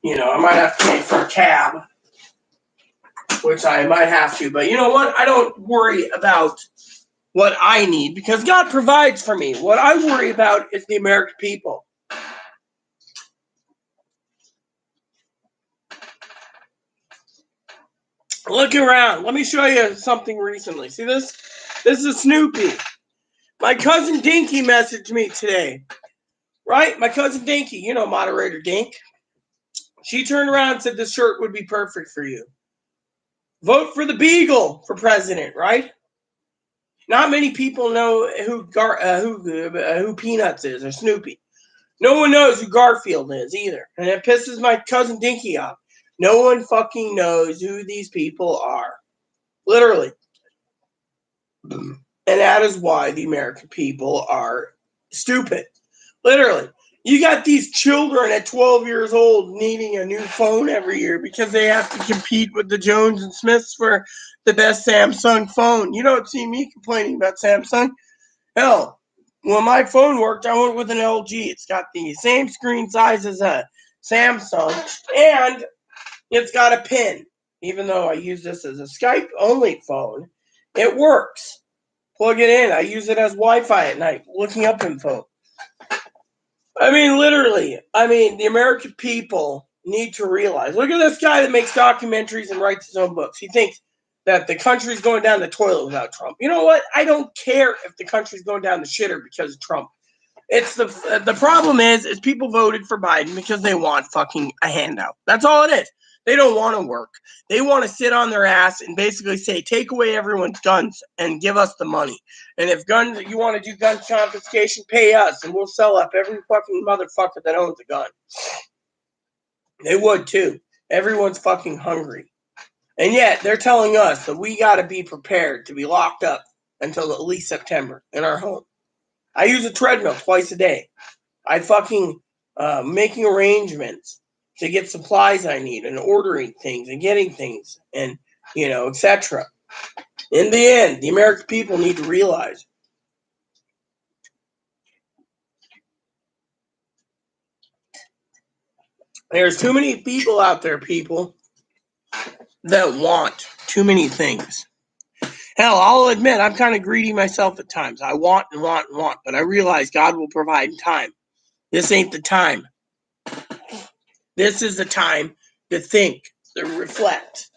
might have to pay for a cab, which I might have to. But you know what? I don't worry about what I need because God provides for me. What I worry about is the American people. Look around. Let me show you something recently. See this? This is Snoopy. My cousin Dinky messaged me today. Right? My cousin Dinky, moderator Dink. She turned around and said this shirt would be perfect for you. Vote for the Beagle for president, right? Not many people know who Peanuts is or Snoopy. No one knows who Garfield is either. And it pisses my cousin Dinky off. No one fucking knows who these people are. Literally. And that is why the American people are stupid. Literally. You got these children at 12 years old needing a new phone every year because they have to compete with the Jones and Smiths for the best Samsung phone. You don't see me complaining about Samsung. Hell, when my phone worked, I went with an LG. It's got the same screen size as a Samsung, and it's got a pin. Even though I use this as a Skype-only phone, it works. Plug it in. I use it as Wi-Fi at night, looking up info. I mean, literally. The American people need to realize. Look at this guy that makes documentaries and writes his own books. He thinks that the country's going down the toilet without Trump. You know what? I don't care if the country's going down the shitter because of Trump. It's the problem is people voted for Biden because they want fucking a handout. That's all it is. They don't want to work. They want to sit on their ass and basically say, take away everyone's guns and give us the money. And if you want to do gun confiscation, pay us and we'll sell up every fucking motherfucker that owns a gun. They would too. Everyone's fucking hungry. And yet they're telling us that we got to be prepared to be locked up until at least September in our home. I use a treadmill twice a day. I fucking making arrangements to get supplies I need and ordering things and getting things and, etc. In the end, the American people need to realize there's too many people out there, that want too many things. Hell, I'll admit I'm kind of greedy myself at times. I want and want and want, but I realize God will provide in time. This ain't the time. This is the time to think, to reflect.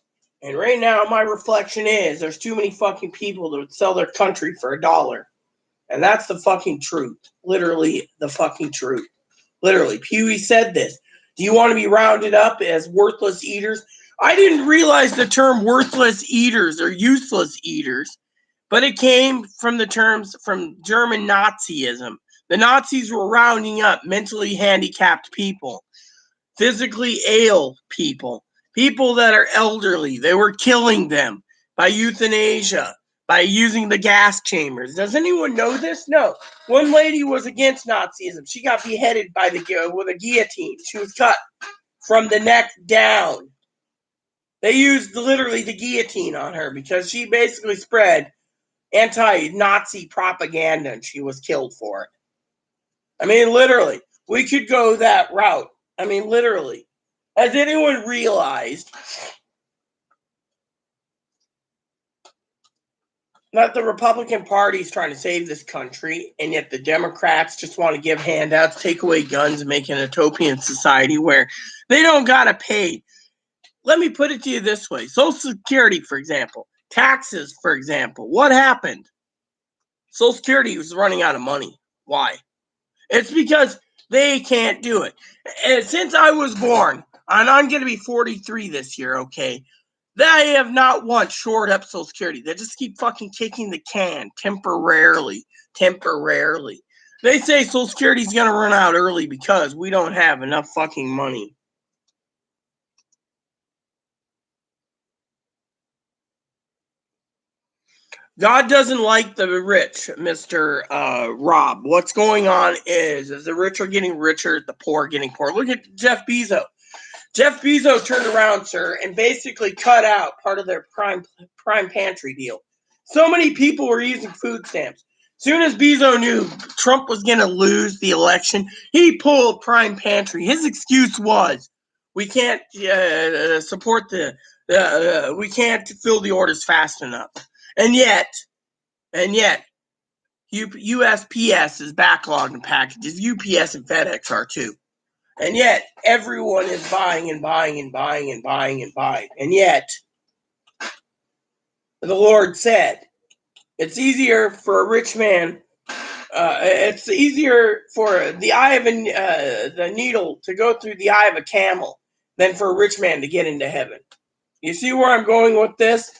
And right now, my reflection is there's too many fucking people that would sell their country for $1. And that's the fucking truth. Literally, the fucking truth. Literally, Huey said this. Do you want to be rounded up as worthless eaters? I didn't realize the term worthless eaters or useless eaters, but it came from the terms from German Nazism. The Nazis were rounding up mentally handicapped people, physically ill people, people that are elderly. They were killing them by euthanasia, by using the gas chambers. Does anyone know this? No. One lady was against Nazism. She got beheaded with a guillotine. She was cut from the neck down. They used literally the guillotine on her because she basically spread anti-Nazi propaganda and she was killed for it. I mean, literally, we could go that route. I mean, literally. Has anyone realized that the Republican Party is trying to save this country, and yet the Democrats just want to give handouts, take away guns, and make an utopian society where they don't got to pay? Let me put it to you this way. Social Security, for example. Taxes, for example. What happened? Social Security was running out of money. Why? It's because they can't do it. And since I was born, and I'm going to be 43 this year, okay, they have not once shored up Social Security. They just keep fucking kicking the can temporarily. They say Social Security's going to run out early because we don't have enough fucking money. God doesn't like the rich, Mr. Rob. What's going on is the rich are getting richer, the poor are getting poorer. Look at Jeff Bezos. Jeff Bezos turned around, sir, and basically cut out part of their prime pantry deal. So many people were using food stamps. Soon as Bezos knew Trump was going to lose the election, he pulled prime pantry. His excuse was, we can't support we can't fill the orders fast enough. And yet, USPS is backlogging packages. UPS and FedEx are too. And yet, everyone is buying and buying and buying and buying and buying. And yet, the Lord said, it's easier for a rich man, it's easier for the eye of the needle to go through the eye of a camel than for a rich man to get into heaven. You see where I'm going with this?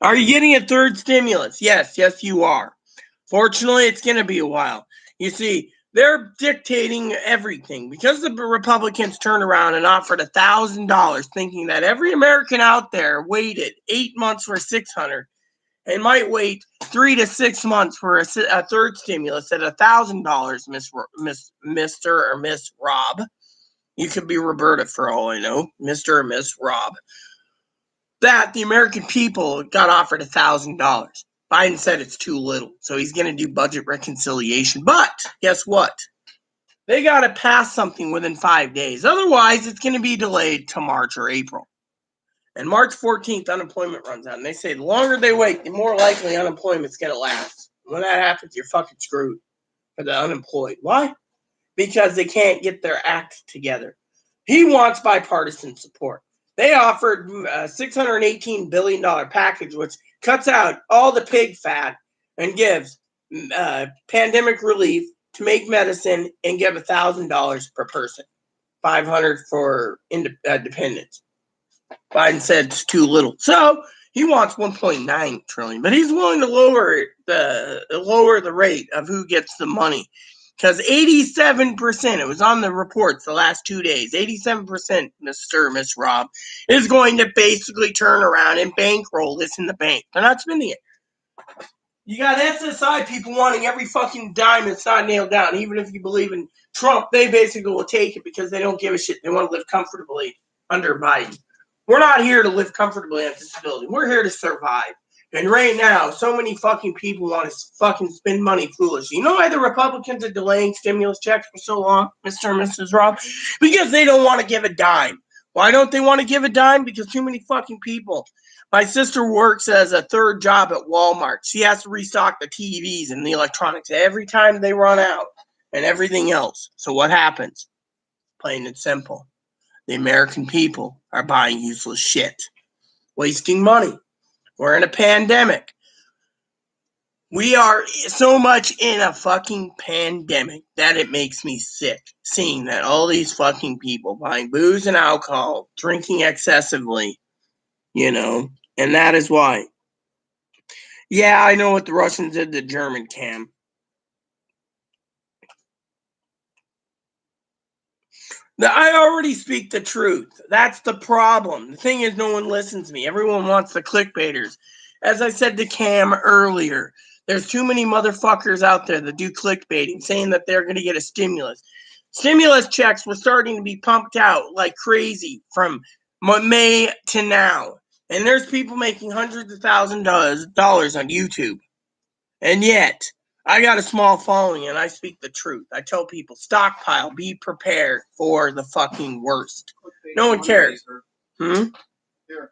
Are you getting a third stimulus? Yes, you are. Fortunately, it's going to be a while. You see, they're dictating everything because the Republicans turned around and offered $1,000, thinking that every American out there waited 8 months for $600 and might wait 3 to 6 months for a third stimulus at $1,000, Mr. or Miss Rob. You could be Roberta for all I know, Mr. or Miss Rob. That the American people got offered $1,000. Biden said it's too little, so he's going to do budget reconciliation. But guess what? They got to pass something within 5 days. Otherwise, it's going to be delayed to March or April. And March 14th, unemployment runs out. And they say the longer they wait, the more likely unemployment's going to last. When that happens, you're fucking screwed for the unemployed. Why? Because they can't get their act together. He wants bipartisan support. They offered a $618 billion package, which cuts out all the pig fat and gives pandemic relief to make medicine and give $1,000 per person, $500 for dependents. Biden said it's too little, so he wants $1.9 trillion, but he's willing to lower the rate of who gets the money. Because 87%, it was on the reports the last 2 days, 87%, Mr. or Miss Rob, is going to basically turn around and bankroll this in the bank. They're not spending it. You got SSI people wanting every fucking dime that's not nailed down. Even if you believe in Trump, they basically will take it because they don't give a shit. They want to live comfortably under Biden. We're not here to live comfortably on disability. We're here to survive. And right now, so many fucking people want to fucking spend money foolishly. You know why the Republicans are delaying stimulus checks for so long, Mr. and Mrs. Rob? Because they don't want to give a dime. Why don't they want to give a dime? Because too many fucking people. My sister works as a third job at Walmart. She has to restock the TVs and the electronics every time they run out and everything else. So what happens? Plain and simple. The American people are buying useless shit. Wasting money. We're in a pandemic. We are so much in a fucking pandemic that it makes me sick seeing that all these fucking people buying booze and alcohol, drinking excessively, and that is why. Yeah, I know what the Russians did to German, Cam. I already speak the truth. That's the problem. The thing is, no one listens to me. Everyone wants the clickbaiters. As I said to Cam earlier, there's too many motherfuckers out there that do clickbaiting, saying that they're going to get a stimulus. Stimulus checks were starting to be pumped out like crazy from May to now. And there's people making hundreds of dollars on YouTube. And yet, I got a small following and I speak the truth. I tell people, stockpile, be prepared for the fucking worst. No one cares. Hmm? Here.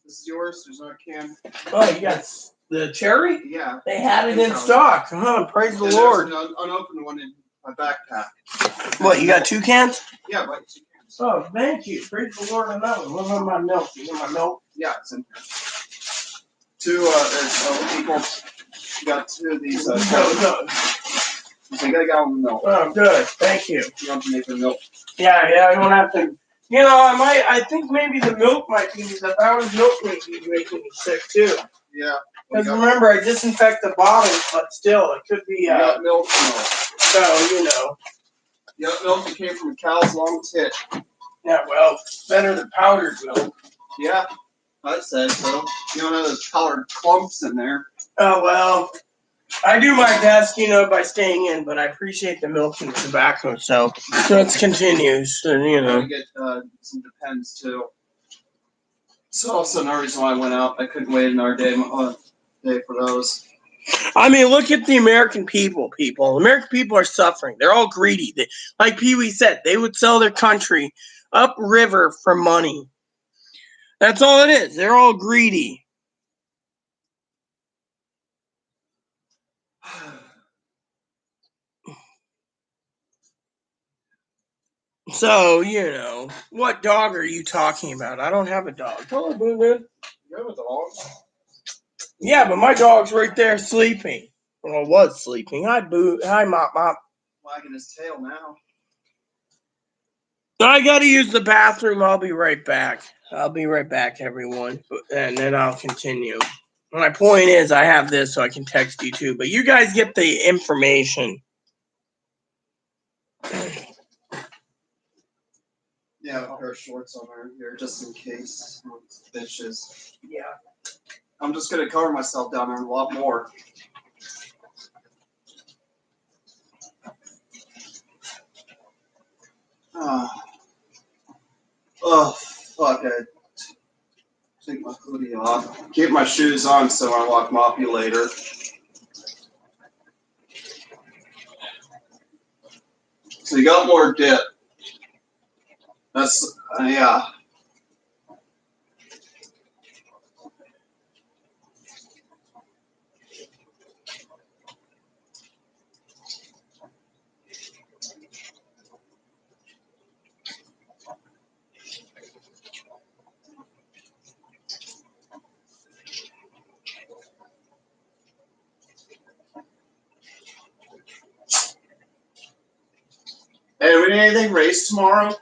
This is yours. There's no can. Oh, you got the cherry? Yeah. They had it in stock. Praise the Lord. There's an unopened one in my backpack. What, you got 2 cans? Yeah, but 2 cans. Oh, thank you. Praise the Lord on that one. What about my milk? You want my milk? Yeah, it's in here. 2, people. You got 2 of these. No. So you got a gallon of milk. Oh, good. Thank you. You don't have to make the milk. Yeah, I don't have to. I think maybe the milk might be, if I was milk, maybe making me sick too. Yeah. Because remember, I disinfect the bottles, but still, it could be. You got milk. So, You got milk that came from a cow's long tit. Yeah, well, better than powdered milk. Yeah, I said so. You don't have those powdered clumps in there. Oh, well, I do my best, by staying in, but I appreciate the milk and the tobacco, so let's continue. So, I get some Depends, too. So also another reason why I went out. I couldn't wait another day for those. I mean, look at the American people. American people are suffering. They're all greedy. Like Pee Wee said, they would sell their country upriver for money. That's all it is. They're all greedy. So, what dog are you talking about? I don't have a dog. Hello, Boo Boo. You have a dog? Yeah, but my dog's right there sleeping. Well, was sleeping. Hi, Boo. Hi, Mop Mop. Wagging his tail now. I gotta use the bathroom. I'll be right back. Everyone. And then I'll continue. My point is, I have this so I can text you too. But you guys get the information. Yeah, a pair of shorts on here just in case. Bitches. Yeah. I'm just gonna cover myself down there a lot more. Oh, fuck! I take my hoodie off. Keep my shoes on so I walk moppy later. So you got more dip. That's yeah. Hey, we need anything race tomorrow?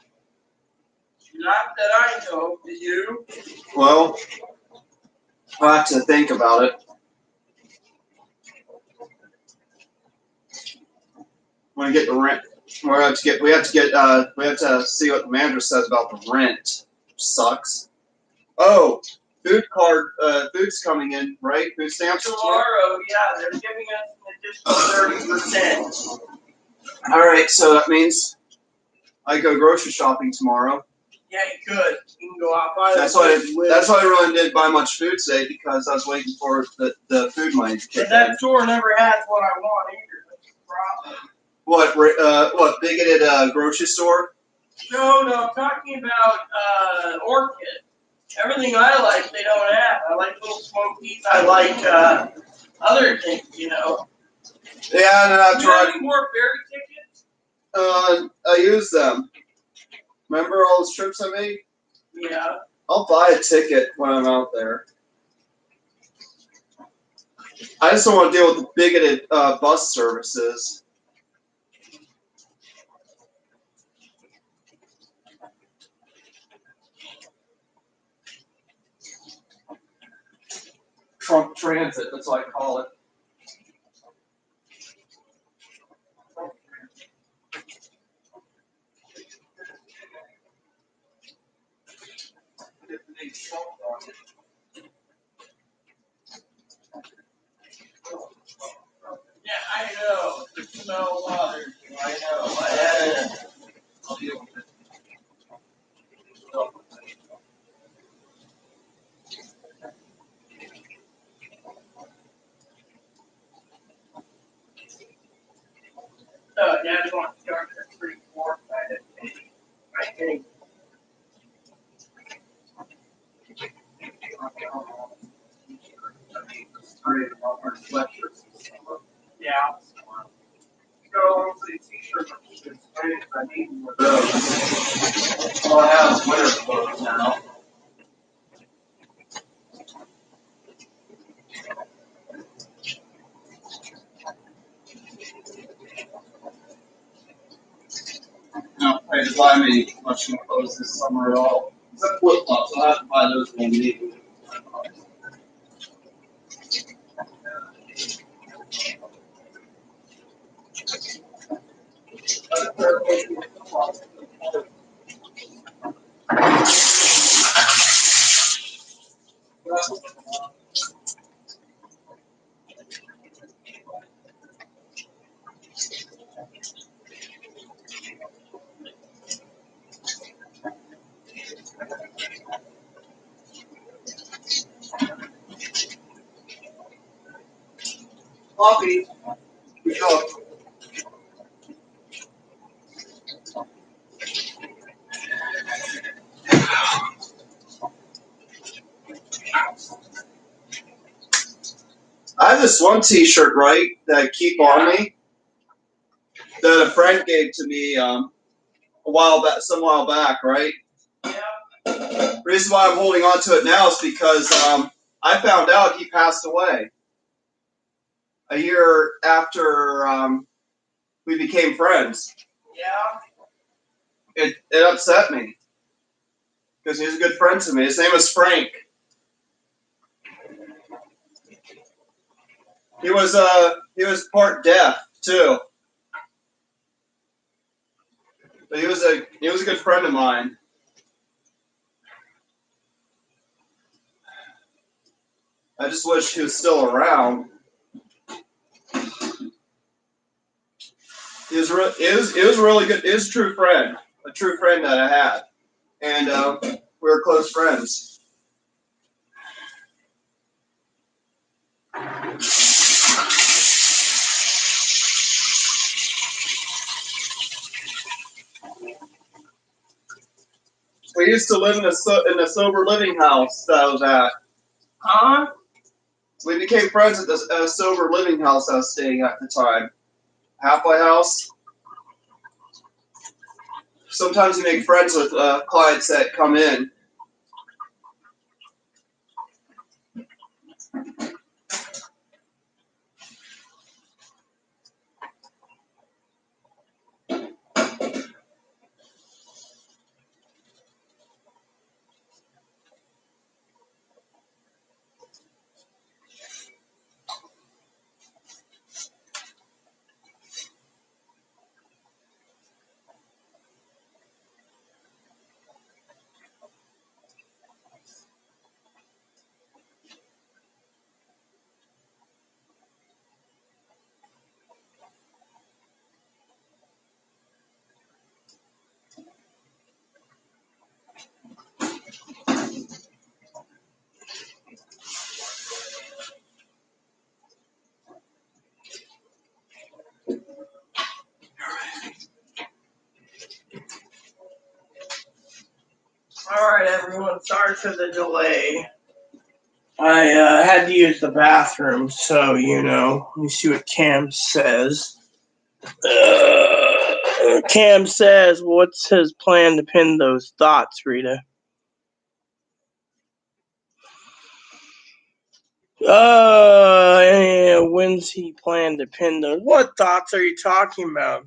Not that I know. Do you? Well, I'll have to think about it. When I get the rent, we have to see what the manager says about the rent. Sucks. Oh, food's coming in, right? Food stamps Tomorrow, yeah, they're giving us an additional 30%. All right, so that means I go grocery shopping tomorrow. Yeah, you could. You can go out. That's why I really didn't buy much food today, because I was waiting for the food money to kick in. That store never has what I want either. That's the problem. What bigoted grocery store? No, I'm talking about Orchid. Everything I like, they don't have. I like Little Smokies. I like other things, Yeah, and that's Do you have right. any more ferry tickets? I use them. Remember all those trips I made? Yeah. I'll buy a ticket when I'm out there. I just don't want to deal with the bigoted bus services. Trunk transit, that's what I call it. Yeah, I know. There's no water. I know. I'll deal with it. Dad wants to start at 3-4. I think. Yeah. Go to the t-shirt. I need more of those. All I have is winter clothes now. No, I didn't buy me much more clothes this summer at all. Except flip flops. I'll have to buy those when we need. Coffee. Go. I have this one T-shirt, right, that I keep on me that a friend gave to me some while back, right? Yeah. The reason why I'm holding on to it now is because I found out he passed away a year after we became friends. Yeah. It upset me because he was a good friend to me. His name was Frank. He was part deaf too, but he was a good friend of mine. I just wish he was still around. He was really good. He was a true friend that I had, and we were close friends. We used to live in a sober living house that I was at. Huh? We became friends at the sober living house I was staying at the time. Halfway house. Sometimes you make friends with clients that come in. All right, everyone. Sorry for the delay. I had to use the bathroom, so let me see what Cam says. Cam says, "What's his plan to pin those thoughts, Rita?" When's he plan to pin those? What thoughts are you talking about?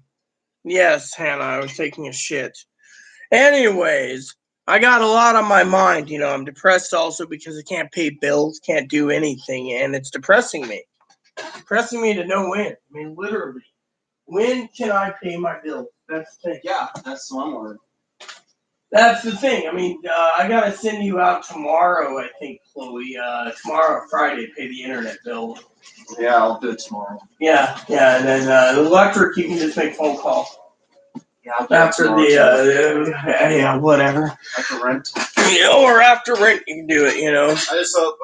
Yes, Hannah, I was taking a shit. Anyways, I got a lot on my mind. You know, I'm depressed also because I can't pay bills, can't do anything, and it's depressing me. Depressing me to no end. I mean, literally. When can I pay my bills? That's the thing. Yeah, that's one word. That's the thing. I mean, I gotta send you out tomorrow, I think, Chloe. Tomorrow, Friday, pay the internet bill. Yeah, I'll do it tomorrow. Yeah, and then electric, you can just make phone calls. Yeah, I'll do After it whatever. after rent. Or after rent, you can do it. You know. I just hope.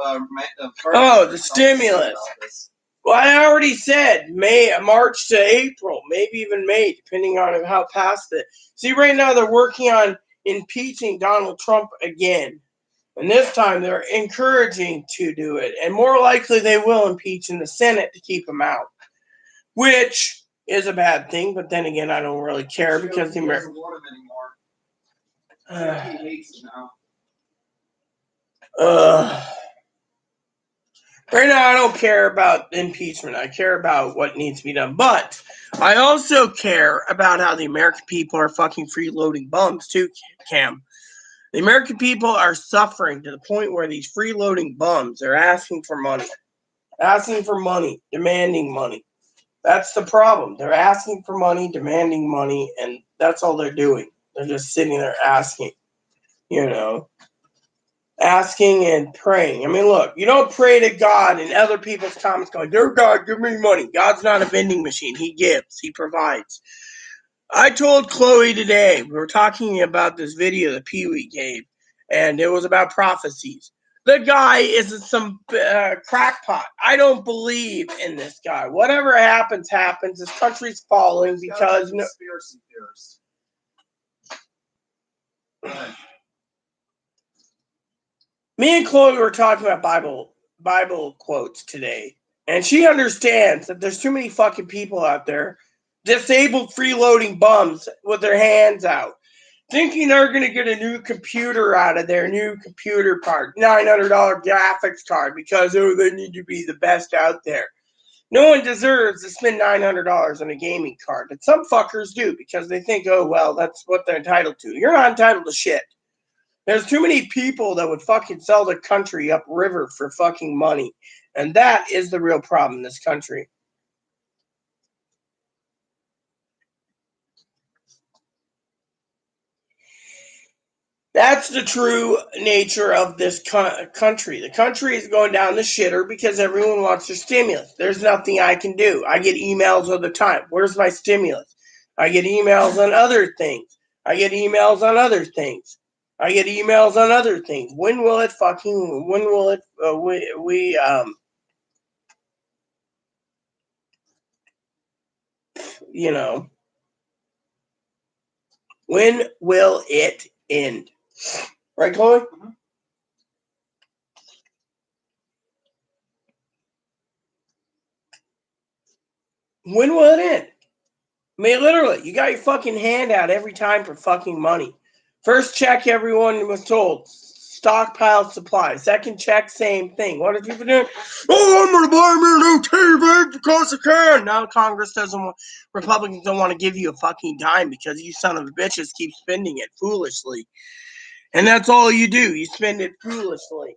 The stimulus. Well, I already said March to April, maybe even May, depending on how past it. See, right now they're working on impeaching Donald Trump again. And this time they're encouraging to do it. And more likely they will impeach in the Senate to keep him out. Which is a bad thing, but then again, I don't really care because the American doesn't want him anymore. He hates him now. Right now, I don't care about impeachment. I care about what needs to be done. But I also care about how the American people are fucking freeloading bums too, Cam. The American people are suffering to the point where these freeloading bums are asking for money, demanding money. That's the problem. They're asking for money, demanding money, and that's all they're doing. They're just sitting there asking, you know. Asking and praying. I mean, look, you don't pray to God in other people's comments going, "Dear God, give me money." God's not a vending machine. He gives. He provides. I told Chloe today, we were talking about this video that Pee-wee gave, and it was about prophecies. The guy is some crackpot. I don't believe in this guy. Whatever happens, happens. This country's falling because... Conspiracy theorist. Me and Chloe were talking about Bible quotes today, and she understands that there's too many fucking people out there, disabled freeloading bums with their hands out, thinking they're going to get a new computer out of their new computer part, $900 graphics card, because they need to be the best out there. No one deserves to spend $900 on a gaming card, but some fuckers do because they think, oh well, that's what they're entitled to. You're not entitled to shit. There's too many people that would fucking sell the country upriver for fucking money. And that is the real problem in this country. That's the true nature of this country. The country is going down the shitter because everyone wants their stimulus. There's nothing I can do. I get emails all the time. Where's my stimulus? I get emails on other things. I get emails on other things. I get emails on other things. When will it you know, when will it end? Right, Chloe? Mm-hmm. When will it end? I mean, literally, you got your fucking hand out every time for fucking money. First check, everyone was told, stockpile supply. Second check, same thing. What are people doing? Oh, I'm going to buy me a new TV because I can. Now Congress doesn't want, Republicans don't want to give you a fucking dime because you son of bitches keep spending it foolishly. And that's all you do. You spend it foolishly.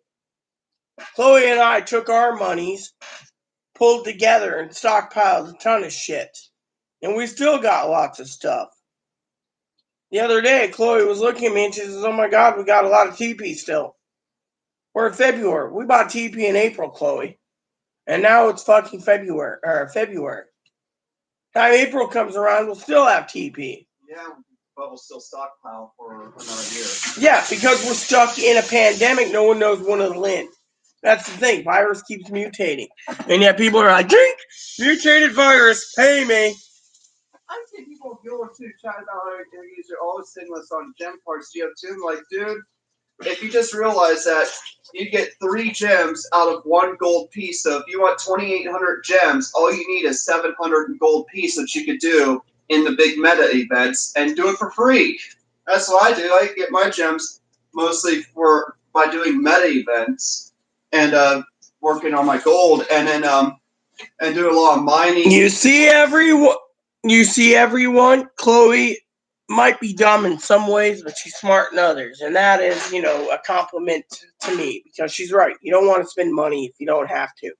Chloe and I took our monies, pulled together, and stockpiled a ton of shit. And we still got lots of stuff. The other day, Chloe was looking at me and she says, "Oh my God, we got a lot of TP still. We're in February. We bought TP in April, Chloe. And now it's fucking February. Time April comes around, we'll still have TP. Yeah, but we'll still stockpile for another year. Yeah, because we're stuck in a pandemic. No one knows when it'll end. That's the thing. Virus keeps mutating. And yet people are like, drink, mutated virus, pay me. I think people go to China and use their all stimulus on gem parts. Do you have two? Like, dude, if you just realize that you get 3 gems out of 1 gold piece, so if you want 2,800 gems, all you need is 700 gold piece that you could do in the big meta events and do it for free. That's what I do. I get my gems mostly by doing meta events, and working on my gold, and then and do a lot of mining. You see everyone. Chloe might be dumb in some ways, but she's smart in others, and that is, a compliment to me because she's right. You don't want to spend money if you don't have to.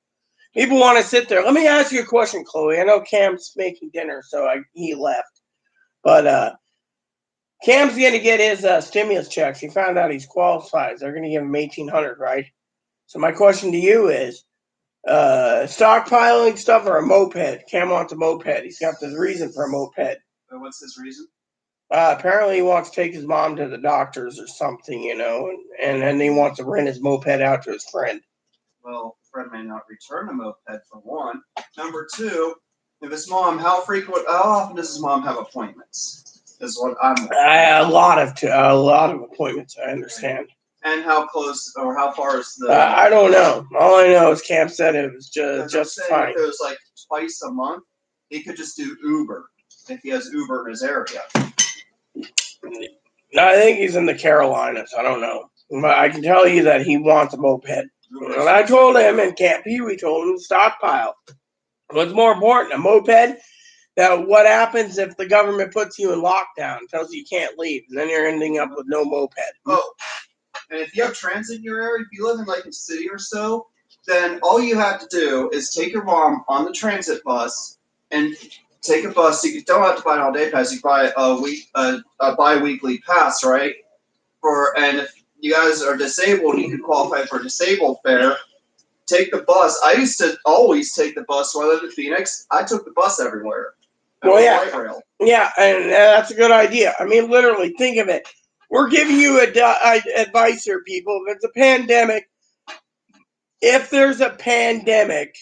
People want to sit there. Let me ask you a question, Chloe. I know Cam's making dinner, so he left, but Cam's going to get his stimulus checks. He found out he's qualified. They're going to give him $1,800, right? So my question to you is, stockpiling stuff or a moped? Cam wants a moped. He's got this reason for a moped. What's his reason? Apparently he wants to take his mom to the doctors or something, and then he wants to rent his moped out to his friend. Well, friend may not return the moped for one. Number two, if his mom, how often does his mom have appointments? Is what I'm. A lot of appointments. I understand. And how close or how far is the? I don't know. All I know is Cam said it was just fine. If it was like twice a month, he could just do Uber if he has Uber in his area. I think he's in the Carolinas. I don't know. But I can tell you that he wants a moped. And I told him, and Camp Pee-wee told him to stockpile. What's more important, a moped? That what happens if the government puts you in lockdown, tells you can't leave, and then you're ending up with no moped. Oh, and if you have transit in your area, if you live in like a city or so, then all you have to do is take your mom on the transit bus and take a bus. You don't have to buy an all-day pass. You buy a bi-weekly pass, right? And if you guys are disabled, you can qualify for a disabled fare. Take the bus. I used to always take the bus when I lived in Phoenix. I took the bus everywhere. Well, yeah, and that's a good idea. I mean, literally, think of it. We're giving you advice here, people. If it's a pandemic, if there's a pandemic,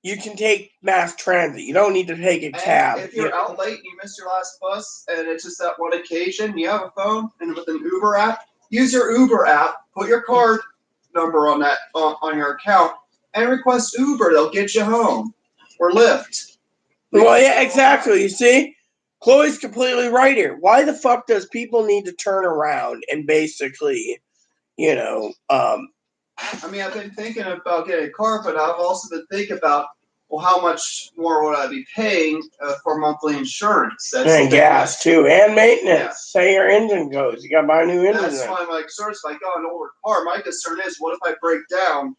you can take mass transit. You don't need to take a cab. If you're out late and you missed your last bus, and it's just that one occasion, you have a phone, and with an Uber app, use your Uber app, put your card number on that on your account, and request Uber. They'll get you home, or Lyft. Well, yeah, exactly. You see, Chloe's completely right here. Why the fuck does people need to turn around and basically, I mean, I've been thinking about getting a car, but I've also been thinking about, well, how much more would I be paying for monthly insurance? And gas, too, and maintenance. Yeah. Say your engine goes. You got to buy a new engine. That's why my concern is if I got an older car, my concern is, what if I break down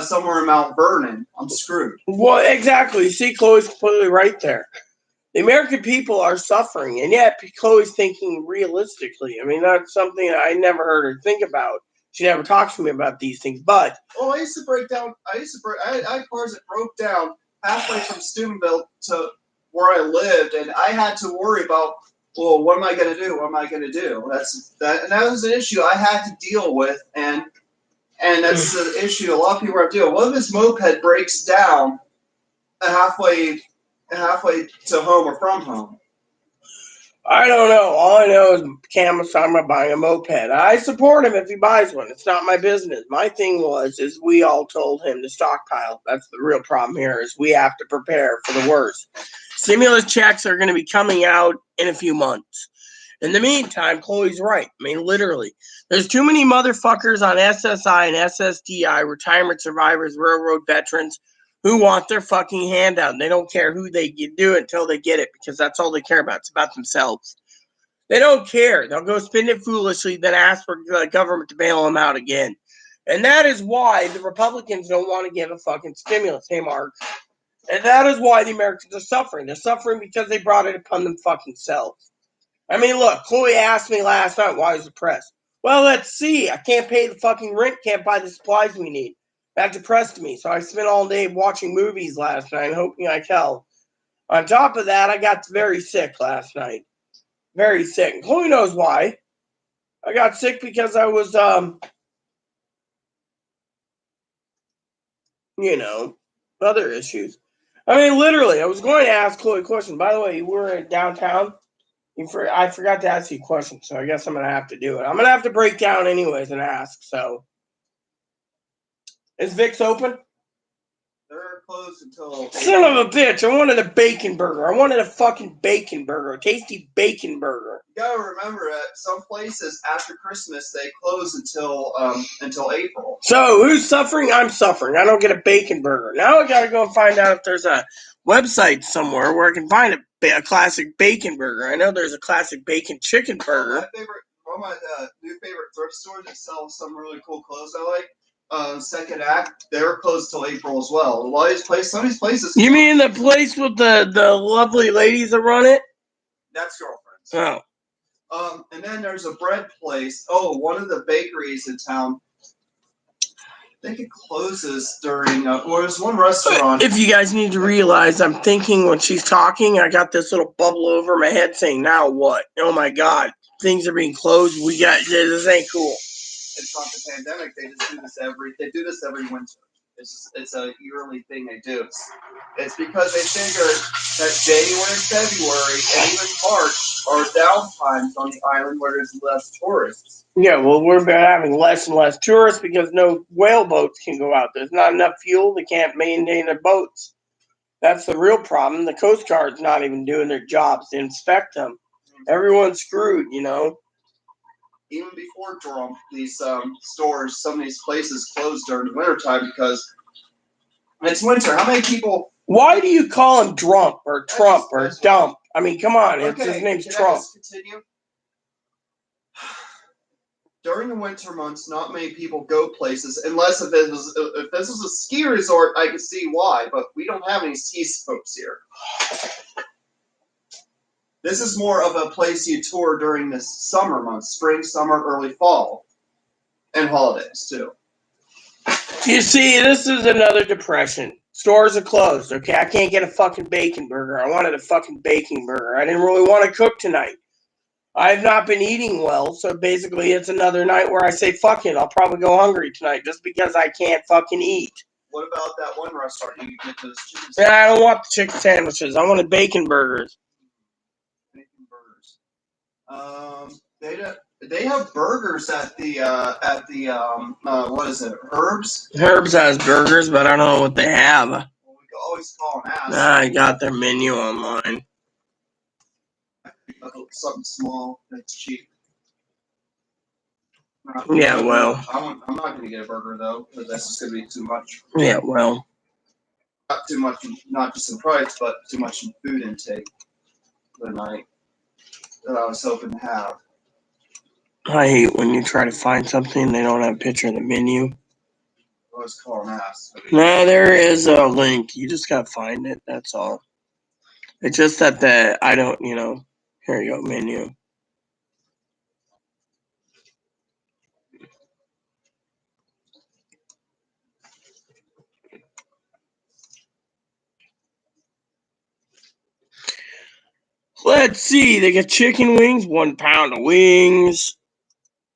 somewhere in Mount Vernon? I'm screwed. Well, exactly. You see, Chloe's completely right there. The American people are suffering, and yet Chloe's thinking realistically. I mean, that's something I never heard her think about. She never talks to me about these things, but... Well, I had cars that broke down halfway from Steubenville to where I lived, and I had to worry about, well, what am I going to do? What am I going to do? And that was an issue I had to deal with, and that's the issue a lot of people are dealing with. What if this moped breaks down halfway to home or from home? I don't know. All I know is Cam was talking about buying a moped. I support him if he buys one. It's not my business. My thing is we all told him to stockpile. That's the real problem here, is we have to prepare for the worst. Stimulus checks are going to be coming out in a few months. In the meantime, Chloe's right. I mean, literally. There's too many motherfuckers on SSI and SSDI, retirement survivors, railroad veterans, who want their fucking handout. They don't care who they do it until they get it, because that's all they care about. It's about themselves. They don't care. They'll go spend it foolishly, then ask for the government to bail them out again. And that is why the Republicans don't want to give a fucking stimulus. Hey, Mark. And that is why the Americans are suffering. They're suffering because they brought it upon them fucking selves. I mean, look, Chloe asked me last night why I was depressed. Well, let's see. I can't pay the fucking rent, can't buy the supplies we need. That depressed me, so I spent all day watching movies last night, hoping I tell. On top of that, I got very sick last night. Very sick. And Chloe knows why. I got sick because I was, other issues. I mean, literally, I was going to ask Chloe a question. By the way, you were in downtown. I forgot to ask you a question, so I guess I'm going to have to do it. I'm going to have to break down anyways and ask, so. Is Vic's open? They're closed until. Son of a bitch! I wanted a bacon burger. I wanted a fucking bacon burger, a tasty bacon burger. You gotta remember that some places after Christmas they close until April. So who's suffering? I'm suffering. I don't get a bacon burger. Now I gotta go and find out if there's a website somewhere where I can find a classic bacon burger. I know there's a classic bacon chicken burger. One of my new favorite thrift stores that sells some really cool clothes I like. Second Act, they're closed till April as well. A lot of these places, some of these places. You mean the place with the lovely ladies that run it? That's Girlfriends. Oh. And then there's a bread place. Oh, one of the bakeries in town. I think it closes during. Or there's one restaurant. If you guys need to realize, I'm thinking when she's talking, I got this little bubble over my head saying, "Now what? Oh my God, things are being closed. This ain't cool." It's not the pandemic. They just do this every winter. It's a yearly thing they do. It's because they figure that January, February, and even March are downtimes on the island where there's less tourists. Yeah, well, we're having less and less tourists because no whale boats can go out. There's not enough fuel. They can't maintain their boats. That's the real problem. The Coast Guard's not even doing their jobs to inspect them. Everyone's screwed, you know. Even before Trump, these stores, some of these places closed during the wintertime because it's winter. How many people? Why do you call him Trump or Trump or Dump? I mean, come on. Okay, his name's can Trump. I just continue? During the winter months, not many people go places unless if this was a ski resort, I could see why. But we don't have any ski slopes here. This is more of a place you tour during the summer months, spring, summer, early fall, and holidays too. You see, this is another depression. Stores are closed, okay? I can't get a fucking bacon burger. I wanted a fucking bacon burger. I didn't really want to cook tonight. I've not been eating well, so basically it's another night where I say, fuck it, I'll probably go hungry tonight just because I can't fucking eat. What about that one restaurant you can get those chicken sandwiches? I don't want the chicken sandwiches. I wanted bacon burgers. Bacon burgers. They have burgers at the what is it? Herbs? Herbs has burgers, but I don't know what they have. Well, we can always call and ask. I got their menu online. Something small that's cheap. Yeah, well. I'm not going to get a burger though, because that's just going to be too much. Yeah, well. Not too much, not just in price, but too much in food intake for the night that I was hoping to have. I hate when you try to find something and they don't have a picture of the menu. Always call and ask. No, there is a link. You just got to find it. That's all. It's just that I don't, here you go, menu. Let's see. They got chicken wings, 1 pound of wings,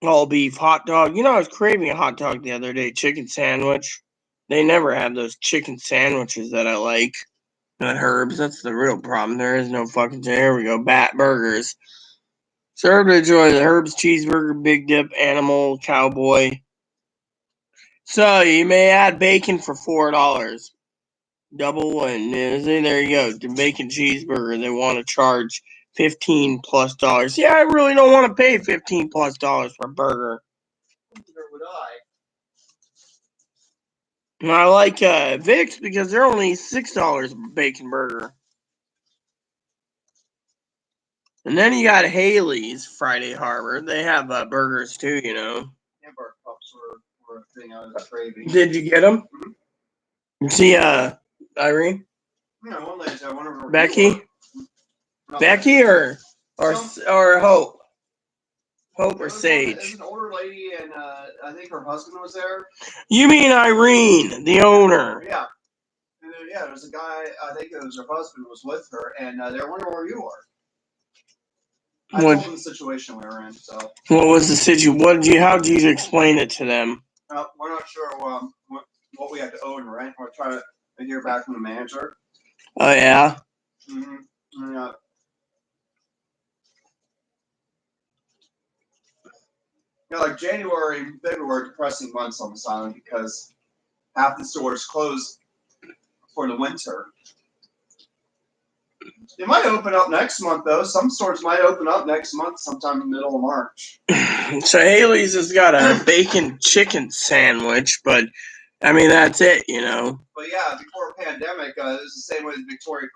all beef hot dog. I was craving a hot dog the other day, chicken sandwich. They never have those chicken sandwiches that I like. Not Herbs. That's the real problem. There is no fucking. There we go. Bat burgers. Serve to enjoy the Herbs cheeseburger, Big Dip, Animal, Cowboy. So you may add bacon for $4. Double one. There you go. The bacon cheeseburger. They want to charge $15+. Yeah, I really don't want to pay $15+ for a burger. Neither would I. And I like Vic's because they're only $6 bacon burger. And then you got Haley's Friday Harbor. They have burgers too, Hamburger pups were a thing I was craving. Did you get them? Mm-hmm. You see, Irene? Yeah, one lady said, Becky? Becky or Hope? Hope or Sage? There's an older lady, and I think her husband was there. You mean Irene, the owner? Yeah. And there's a guy, I think it was her husband was with her, and they're wondering where you are. I told them the situation we were in, so. What was the situation? How did you explain it to them? We're not sure what we have to own, right? We're trying to hear back from the manager. Oh, yeah? Mm-hmm. Yeah. Like January and February are depressing months on this island because half the stores close for the winter. It might open up next month, though. Some stores might open up next month, sometime in the middle of March. So Haley's has got a bacon chicken sandwich, but I mean that's it, you know. But yeah, before pandemic, it was the same way as Victoria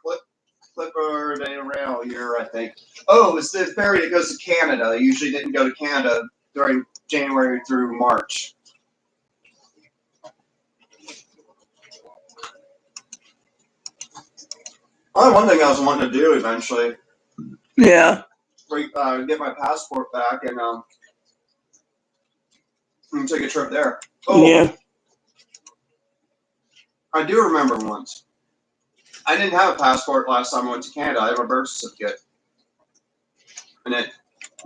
Clipper. They ran all year, I think. Oh, it's the ferry that goes to Canada. They usually didn't go to Canada during January through March. One thing I was wanting to do eventually. Yeah. Get my passport back and take a trip there. Oh, yeah. I do remember once. I didn't have a passport last time I went to Canada. I have a birth certificate. And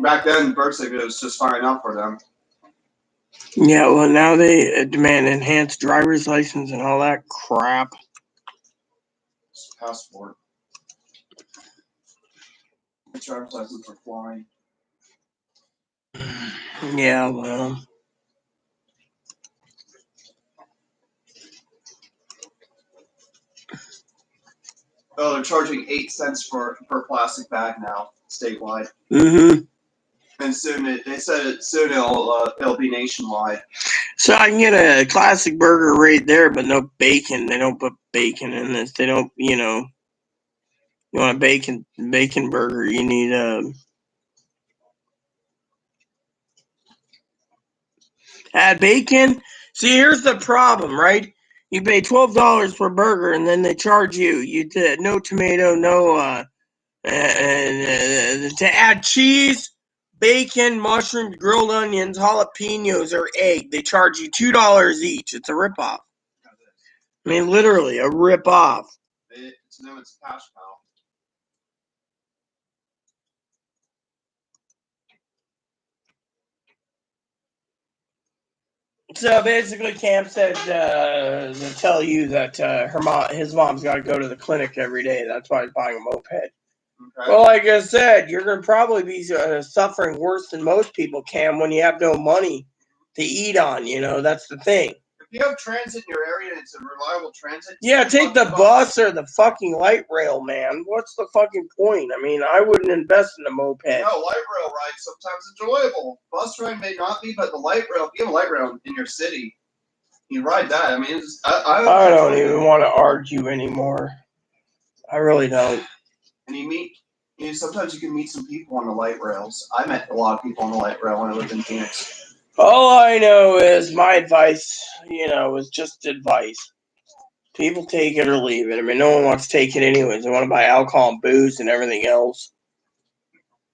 back then, birth certificate was just fine enough for them. Yeah, well, now they demand enhanced driver's license and all that crap. Passport. Driver's license for flying. Yeah, well. Oh, they're charging 8 cents per plastic bag now, statewide. Mm-hmm. And soon they said soon it'll be nationwide. So I can get a classic burger right there, but no bacon. They don't put bacon in this. They don't, you know. You want a bacon burger? You need add bacon. See, here's the problem, right? You pay $12 for a burger, and then they charge you no tomato, no to add cheese, bacon, mushrooms, grilled onions, jalapenos, or egg. They charge you $2 each. It's a ripoff. I mean, literally a ripoff. To them, it's a cash cow. So basically, Cam said to tell you that his mom's got to go to the clinic every day. That's why he's buying a moped. Okay. Well, like I said, you're going to probably be suffering worse than most people, Cam, when you have no money to eat on. You know, that's the thing. If you have transit in your area and it's a reliable transit, yeah, take the bus or the fucking light rail, man. What's the fucking point? I mean, I wouldn't invest in a moped. No, light rail rides sometimes enjoyable. Bus ride may not be, but the light rail, if you have a light rail in your city, you ride that. I mean, I don't even want to argue anymore. I really don't. And sometimes you can meet some people on the light rails. I met a lot of people on the light rail when I lived in Phoenix. All I know is my advice, is just advice. People take it or leave it. I mean, no one wants to take it anyways. They want to buy alcohol and booze and everything else.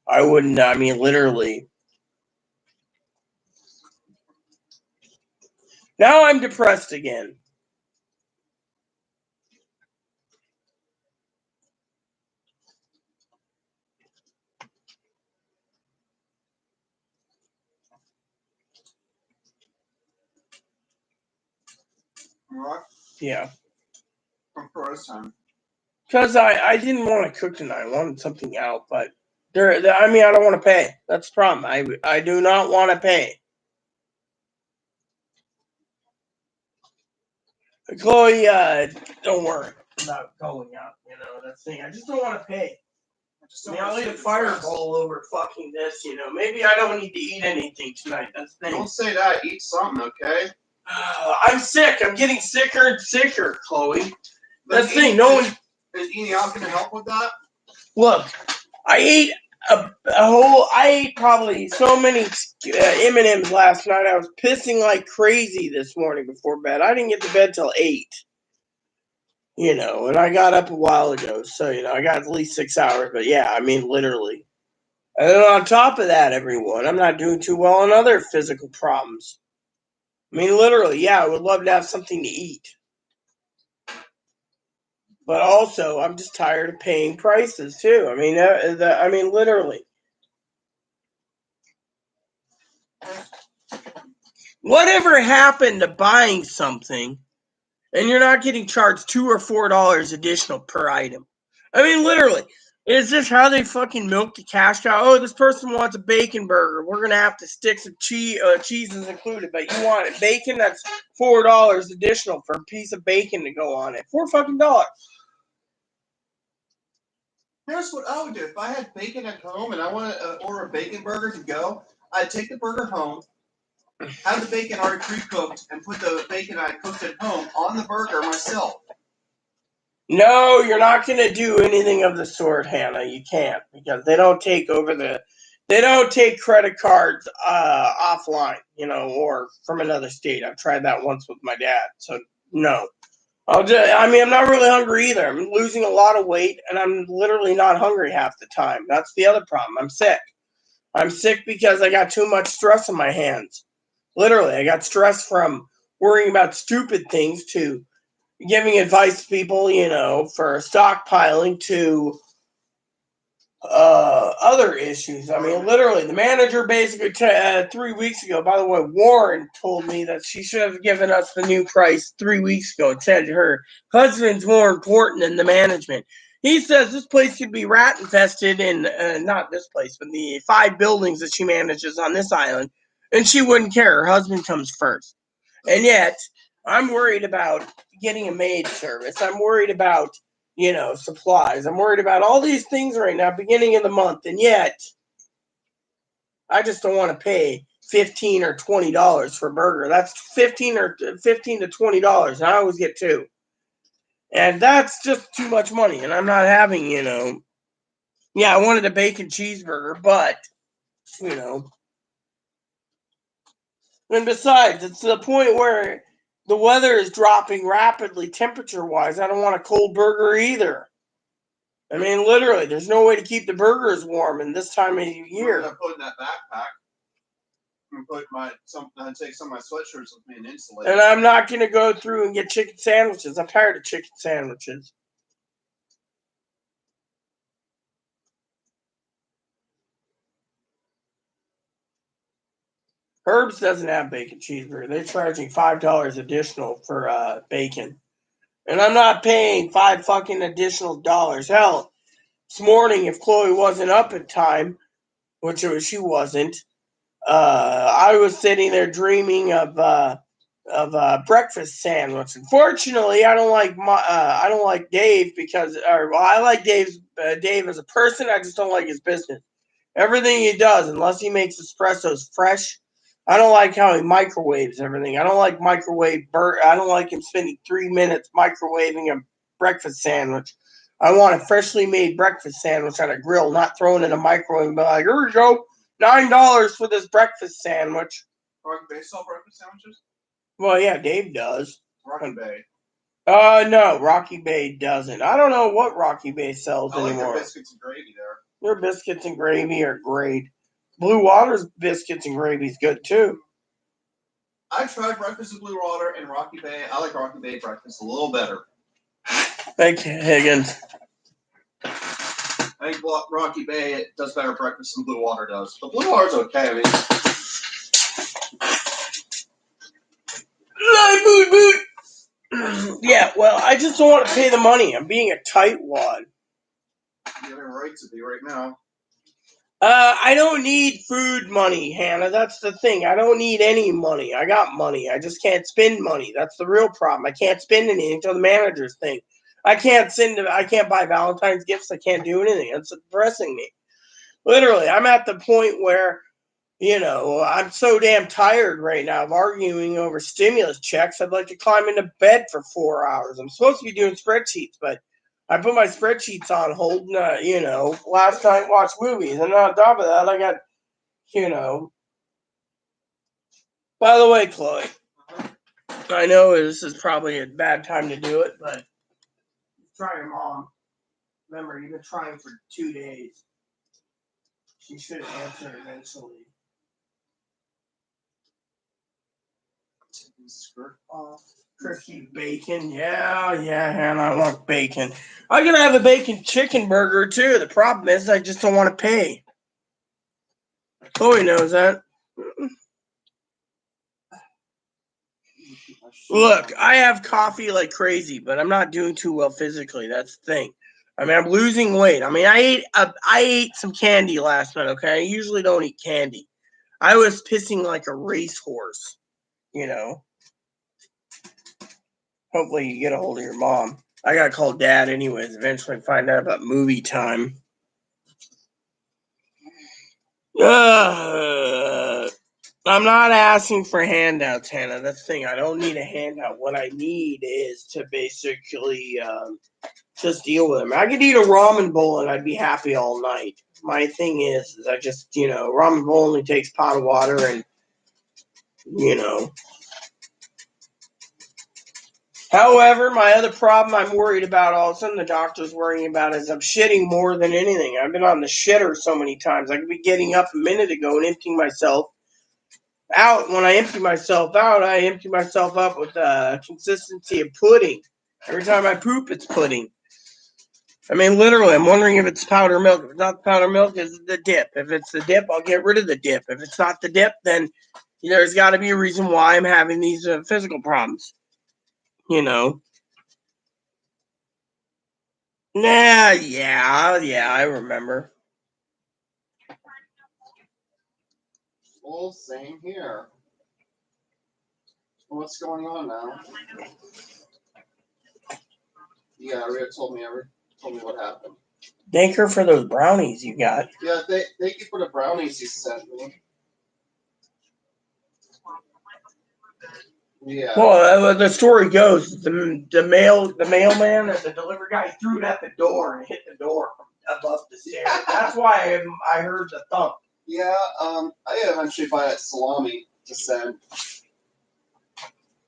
I wouldn't, literally. Now I'm depressed again. What? Yeah. For this time. Because I didn't want to cook tonight. I wanted something out, but I don't want to pay. That's the problem. I do not want to pay. Chloe, don't worry about going out. That's the thing. I just don't want to pay. I'll eat a fireball over fucking this. Maybe I don't need to eat anything tonight. That's the thing. Don't say that. Eat something, okay? I'm sick. I'm getting sicker and sicker, Chloe. That's the thing. No one. Is eating out going to help with that? Look, I ate I ate probably so many M&Ms last night. I was pissing like crazy this morning before bed. I didn't get to bed till 8. And I got up a while ago. So, I got at least 6 hours. But yeah, literally. And then on top of that, everyone, I'm not doing too well on other physical problems. Literally, yeah, I would love to have something to eat. But also, I'm just tired of paying prices too. Literally. Whatever happened to buying something and you're not getting charged $2 or $4 additional per item? Literally. Is this how they fucking milk the cash cow? Oh, this person wants a bacon burger. We're gonna have to stick some cheese is included, but you want it bacon? That's $4 additional for a piece of bacon to go on it. $4 fucking dollars. Here's what I would do. If I had bacon at home and I want to order a bacon burger to go, I'd take the burger home, have the bacon already pre-cooked, and put the bacon I cooked at home on the burger myself. No, you're not going to do anything of the sort, Hannah. You can't, because they don't take credit cards offline, or from another state. I've tried that once with my dad. So no. I'm not really hungry either. I'm losing a lot of weight and I'm literally not hungry half the time. That's the other problem. I'm sick. I'm sick because I got too much stress on my hands. Literally, I got stress from worrying about stupid things to giving advice to people, for stockpiling to other issues. I mean, literally, the manager basically 3 weeks ago, by the way, Warren told me that she should have given us the new price 3 weeks ago. It said her husband's more important than the management. He says this place could be rat infested in, not this place, but the 5 buildings that she manages on this island, and she wouldn't care. Her husband comes first. And yet, I'm worried about getting a maid service. I'm worried about, supplies. I'm worried about all these things right now, beginning of the month. And yet, I just don't want to pay $15 or $20 for a burger. That's $15 to $20, and I always get 2. And that's just too much money. And I'm not having, I wanted a bacon cheeseburger, but, and besides, it's to the point where the weather is dropping rapidly temperature-wise. I don't want a cold burger either. I mean, literally, there's no way to keep the burgers warm in this time of year. I'm gonna put in that backpack. I'm gonna take some of my sweatshirts with me and insulate. And I'm not gonna go through and get chicken sandwiches. I'm tired of chicken sandwiches. Herb's doesn't have bacon cheeseburger. They're charging $5 additional for bacon. And I'm not paying $5 fucking additional dollars. Hell, this morning, if Chloe wasn't up in time, which she wasn't, I was sitting there dreaming of a breakfast sandwich. Unfortunately, I don't like Dave I like Dave as a person. I just don't like his business. Everything he does, unless he makes espressos fresh, I don't like how he microwaves everything. I don't like I don't like him spending 3 minutes microwaving a breakfast sandwich. I want a freshly made breakfast sandwich on a grill, not thrown in a microwave and be like, here we go, $9 for this breakfast sandwich. Rocky Bay sell breakfast sandwiches? Well, yeah, Dave does. Rocky Bay. No, Rocky Bay doesn't. I don't know what Rocky Bay sells anymore. I like their biscuits and gravy there. Their biscuits and gravy are great. Blue Water's biscuits and gravy is good too. I tried breakfast with Blue Water and Rocky Bay. I like Rocky Bay breakfast a little better. Thank you, Higgins. I think Rocky Bay does better breakfast than Blue Water does. But Blue Water's okay. I mean, Yeah, well, I just don't want to pay the money. I'm being a tightwad. You have a right to be right now. I don't need food money, Hannah. That's the thing. I don't need any money. I got money. I just can't spend money. That's the real problem. I can't spend anything until the manager's thing. I can't buy Valentine's gifts. I can't do anything. That's depressing me. Literally, I'm at the point where, I'm so damn tired right now of arguing over stimulus checks. I'd like to climb into bed for 4 hours. I'm supposed to be doing spreadsheets, but I put my spreadsheets on hold, last night watched movies. And on top of that, I got, by the way, Chloe, I know this is probably a bad time to do it, but try your mom. Remember, you've been trying for 2 days. She should answer eventually. Skirt off. Crispy bacon. Yeah, Hannah, I want bacon. I'm going to have a bacon chicken burger, too. The problem is I just don't want to pay. Chloe knows that. Look, I have coffee like crazy, but I'm not doing too well physically. That's the thing. I mean, I'm losing weight. I mean, I ate some candy last night, okay? I usually don't eat candy. I was pissing like a racehorse, you know. Hopefully you get a hold of your mom. I gotta call Dad anyways, eventually find out about movie time. I'm not asking for handouts, Hannah. That's the thing. I don't need a handout. What I need is to basically just deal with them. I could eat a ramen bowl and I'd be happy all night. My thing is I just, ramen bowl only takes pot of water and, However, my other problem I'm worried about all of a sudden the doctor's worrying about is I'm shitting more than anything. I've been on the shitter so many times. I could be getting up a minute ago and emptying myself out. When I empty myself out, I empty myself up with the consistency of pudding. Every time I poop, it's pudding. I mean, literally, I'm wondering if it's powder milk. If it's not powder milk, is it the dip? If it's the dip, I'll get rid of the dip. If it's not the dip, then there's got to be a reason why I'm having these physical problems. Yeah, I remember. Well, same here. What's going on now? Yeah, Rhea told me what happened. Thank her for those brownies you got. Yeah, thank you for the brownies you sent me. Yeah. Well, the story goes the mailman or the delivery guy threw it at the door and hit the door from above the stairs. That's why I heard the thump. Yeah, I eventually buy that salami to send.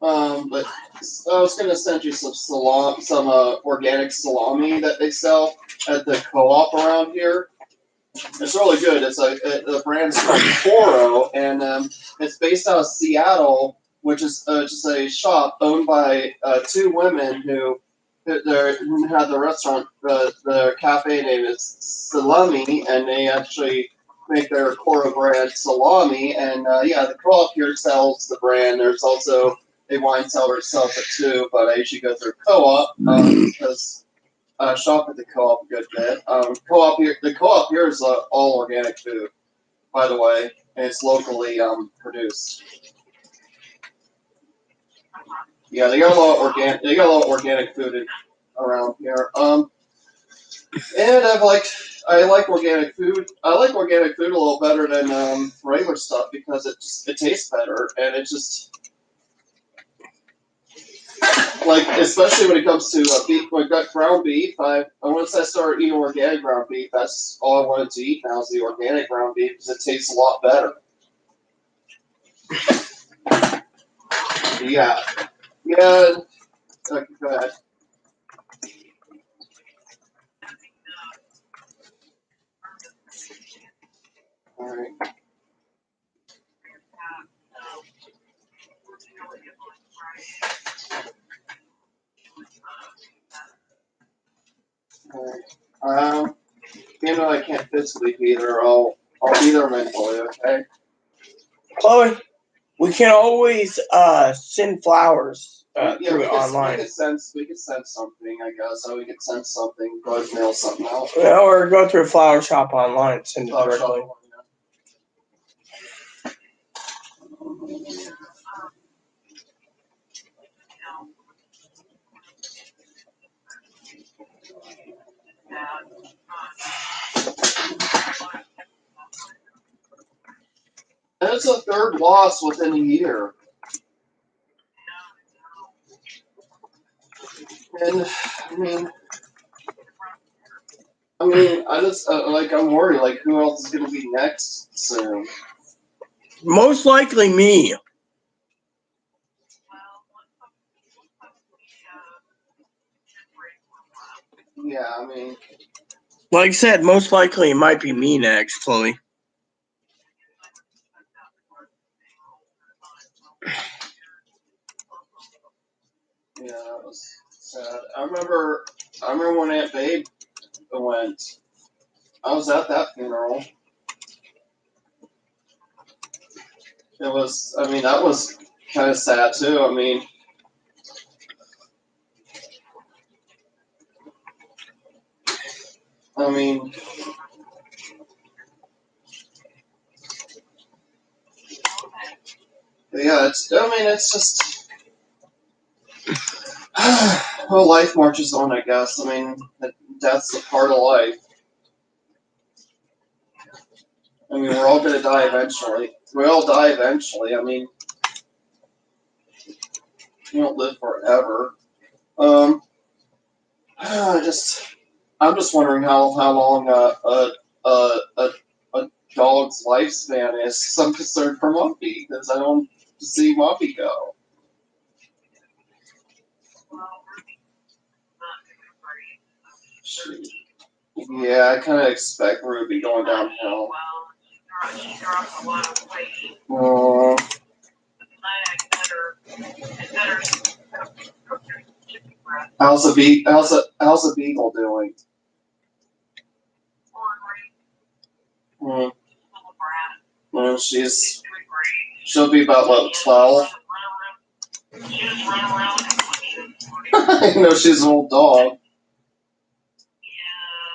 But I was gonna send you some organic salami that they sell at the co-op around here. It's really good. It's the brand's called Toro, and it's based out of Seattle, which is just a shop owned by two women who have the restaurant. The cafe name is Salami, and they actually make their Toro brand salami. And the co-op here sells the brand. There's also a wine cellar sells it too, but I usually go through co-op because. Shop at the co-op a good bit. The co-op here is all organic food, by the way, and it's locally produced. Yeah, they got a lot of organic. They got a lot of organic food around here. And I like organic food. I like organic food a little better than regular stuff because it tastes better and it just. Especially when it comes to beef, when I got ground beef, once I started eating organic ground beef, that's all I wanted to eat now is the organic ground beef because it tastes a lot better. Yeah. Okay, go ahead. All right. All right. I can't physically be there. I'll be there mentally. Okay. Chloe, we can always send flowers through online. We could send something, I guess. So we could send something. Go ahead and mail something out. Yeah, or go through a flower shop online and send it directly. And it's a third loss within a year. And I just I'm worried. Like, who else is going to be next soon? Most likely me. Yeah, like I said, most likely it might be me next, Chloe. Yeah, that was sad. I remember when Aunt Babe went. I was at that funeral. It was. That was kind of sad too. But yeah, it's just well, life marches on, I guess. I mean, death's a part of life. I mean, we're all gonna die eventually. We all die eventually. I mean, you don't live forever. I'm just wondering how long a dog's lifespan is. 'Cause I'm concerned for Muffy because I don't see Muffy go. Yeah, I kind of expect Ruby going downhill. How's the beagle doing? Well, she'll be about what, 12? I know she's an old dog.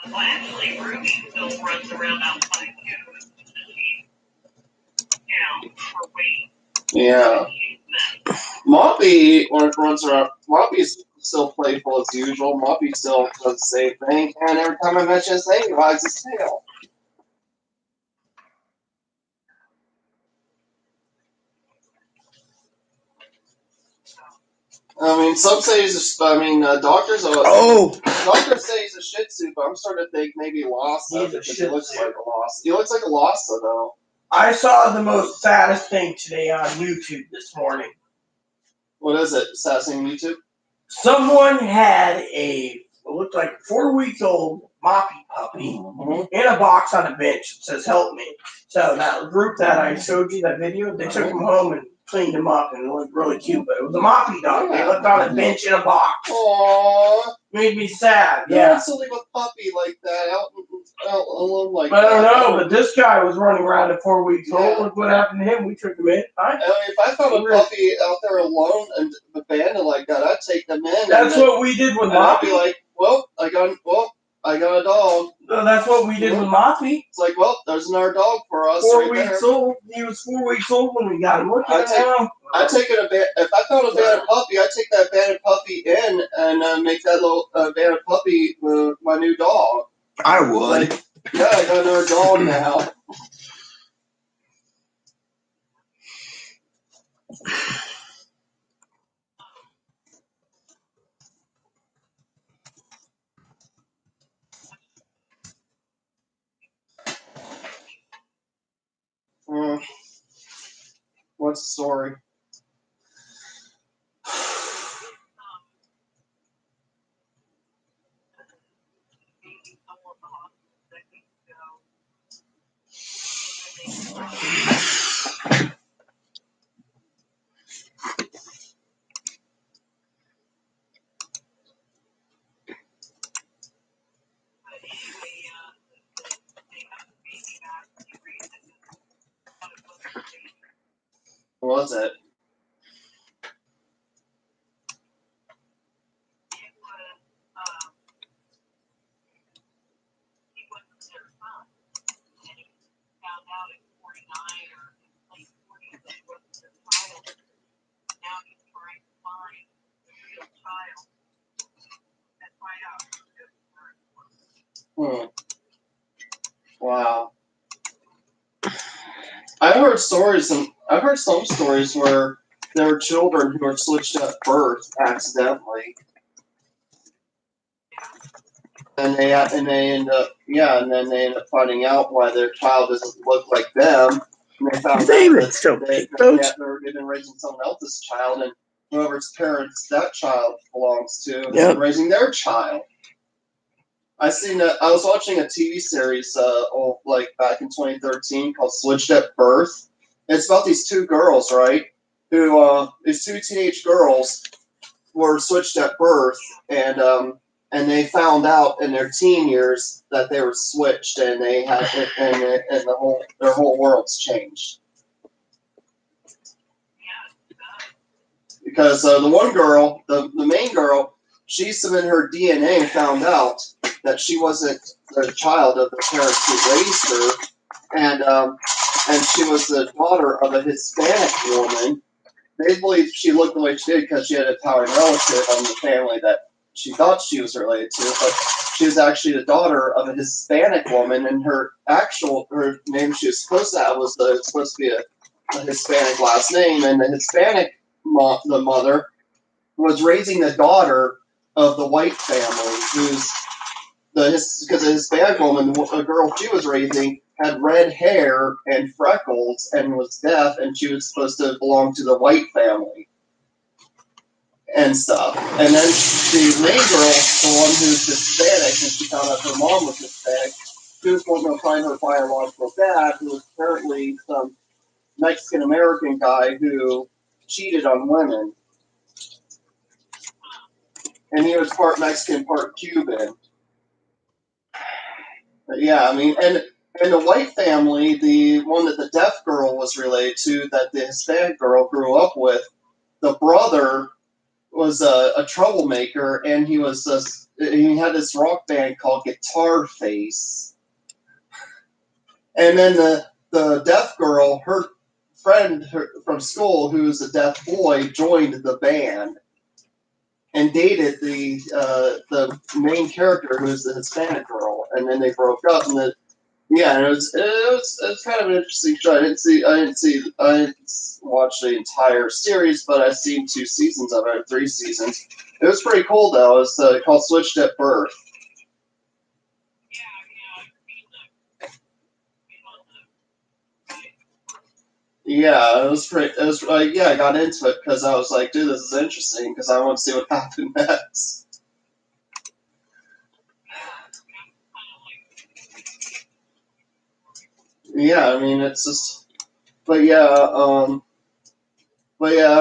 Well, actually, Ruby still runs around outside too. For weight. Yeah. Moppy runs around. Moppy's still playful as usual. Moppy still does the same thing, and every time I mention his name, he wags his tail. I mean, some say he's doctors say he's a Shih Tzu, but I'm starting to think maybe Lhasa because he looks like a Lhasa. He looks like a Lhasa, though. I saw the most saddest thing today on YouTube this morning. What is it? Saddest thing on YouTube? Someone had what looked like 4 weeks old Moppy puppy in a box on a bench. It says, "Help me." So that group that I showed you that video, they took him home and cleaned him up, and it looked really cute. But it was a Moppy dog. They left on a bench in a box. Aww. Made me sad. You want to leave a puppy like that out alone like that? I don't know, but this guy was running around at 4 weeks old. Look what happened to him. We took him in. I mean, if I found a puppy out there alone and abandoned like that, I'd take them in. That's what we did with Moppy. I'd be like, I got a dog. No, that's what we did with Moppy. It's like, there's another dog for us. 4 weeks old. He was 4 weeks old when we got him. Look at him. If I found a abandoned puppy, I'd take that abandoned puppy in and make that little abandoned puppy my new dog. I would. Like, yeah, I got another dog now. What's the story? What was it? Wow. I've heard some stories where there were children who were switched at birth accidentally, and then they end up finding out why their child doesn't look like them. And they found out that they've been raising someone else's child, and whoever's parents that child belongs to is raising their child. I was watching a TV series back in 2013 called Switched at Birth. It's about these two girls, right? These two teenage girls were switched at birth, and they found out in their teen years that they were switched, and they had their whole world's changed. Because the one girl, the main girl, she submitted her DNA and found out that she wasn't the child of the parents who raised her, and she was the daughter of a Hispanic woman they believe she looked the way she did because she had a power relative on the family that she thought she was related to, but she was actually the daughter of a Hispanic woman, and her name she was supposed to have was supposed to be a Hispanic last name, and the Hispanic the mother was raising the daughter of the white family, because the Hispanic woman, a girl she was raising, had red hair and freckles and was deaf, and she was supposed to belong to the white family and stuff. And then the main girl, the one who's Hispanic, and she found out her mom was Hispanic, she was going to find her biological dad, who was apparently some Mexican American guy who cheated on women. And he was part Mexican, part Cuban. But yeah, I mean, and the white family, the one that the deaf girl was related to, that the Hispanic girl grew up with, the brother was a troublemaker, and he had this rock band called Guitar Face. And then the deaf girl, her friend from school, who's a deaf boy, joined the band and dated the main character, who's the Hispanic girl, and then they broke up. And it was kind of an interesting show. I didn't watch the entire series, but I've seen 2 seasons of it, 3 seasons. It was pretty cool though. It was called Switched at Birth. Yeah, it was pretty. It was yeah, I got into it because I was like, dude, this is interesting because I want to see what happened next. Yeah, I mean, it's just, but yeah, I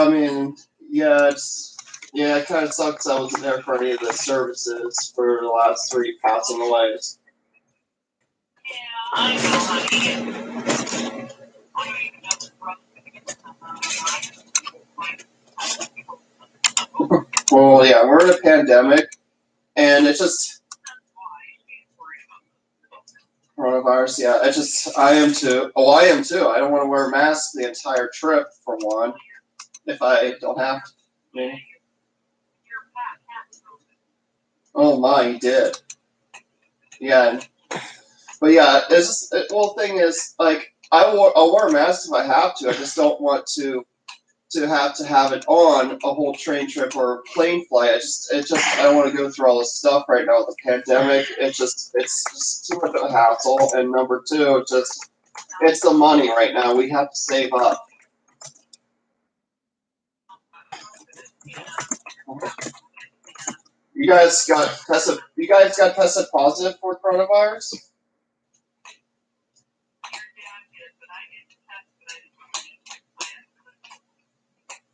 mean, it kind of sucks I wasn't there for any of the services for the last 3 passing away. Yeah, I know, honey. I don't even know what's wrong with me. Well, yeah, we're in a pandemic, and it's just coronavirus. Yeah, I am too. Oh, I am too. I don't want to wear a mask the entire trip for one, if I don't have to. Yeah. Oh my, he did. Yeah, but yeah, it's just well. The thing is, like, I'll wear a mask if I have to. I just don't want to have it on a whole train trip or plane flight. I don't want to go through all this stuff right now with the pandemic. It's just too much of a hassle. And number 2, it's the money right now. We have to save up. You guys got tested positive for coronavirus?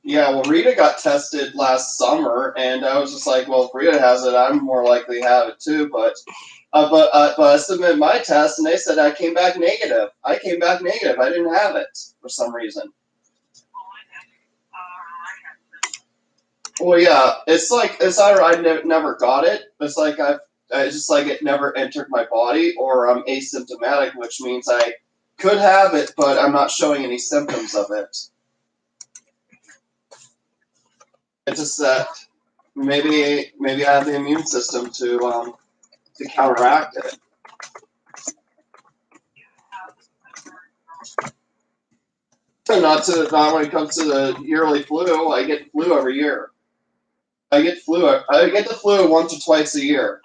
Yeah, well, Rita got tested last summer, and I was just like, well, if Rita has it, I'm more likely to have it too. But I submitted my test, and they said I came back negative. I came back negative. I didn't have it for some reason. Well, yeah, it's either I never got it. It's like it's just like it never entered my body, or I'm asymptomatic, which means I could have it, but I'm not showing any symptoms of it. It's just that maybe I have the immune system to counteract it. Not when it comes to the yearly flu. I get flu every year. I get the flu once or twice a year.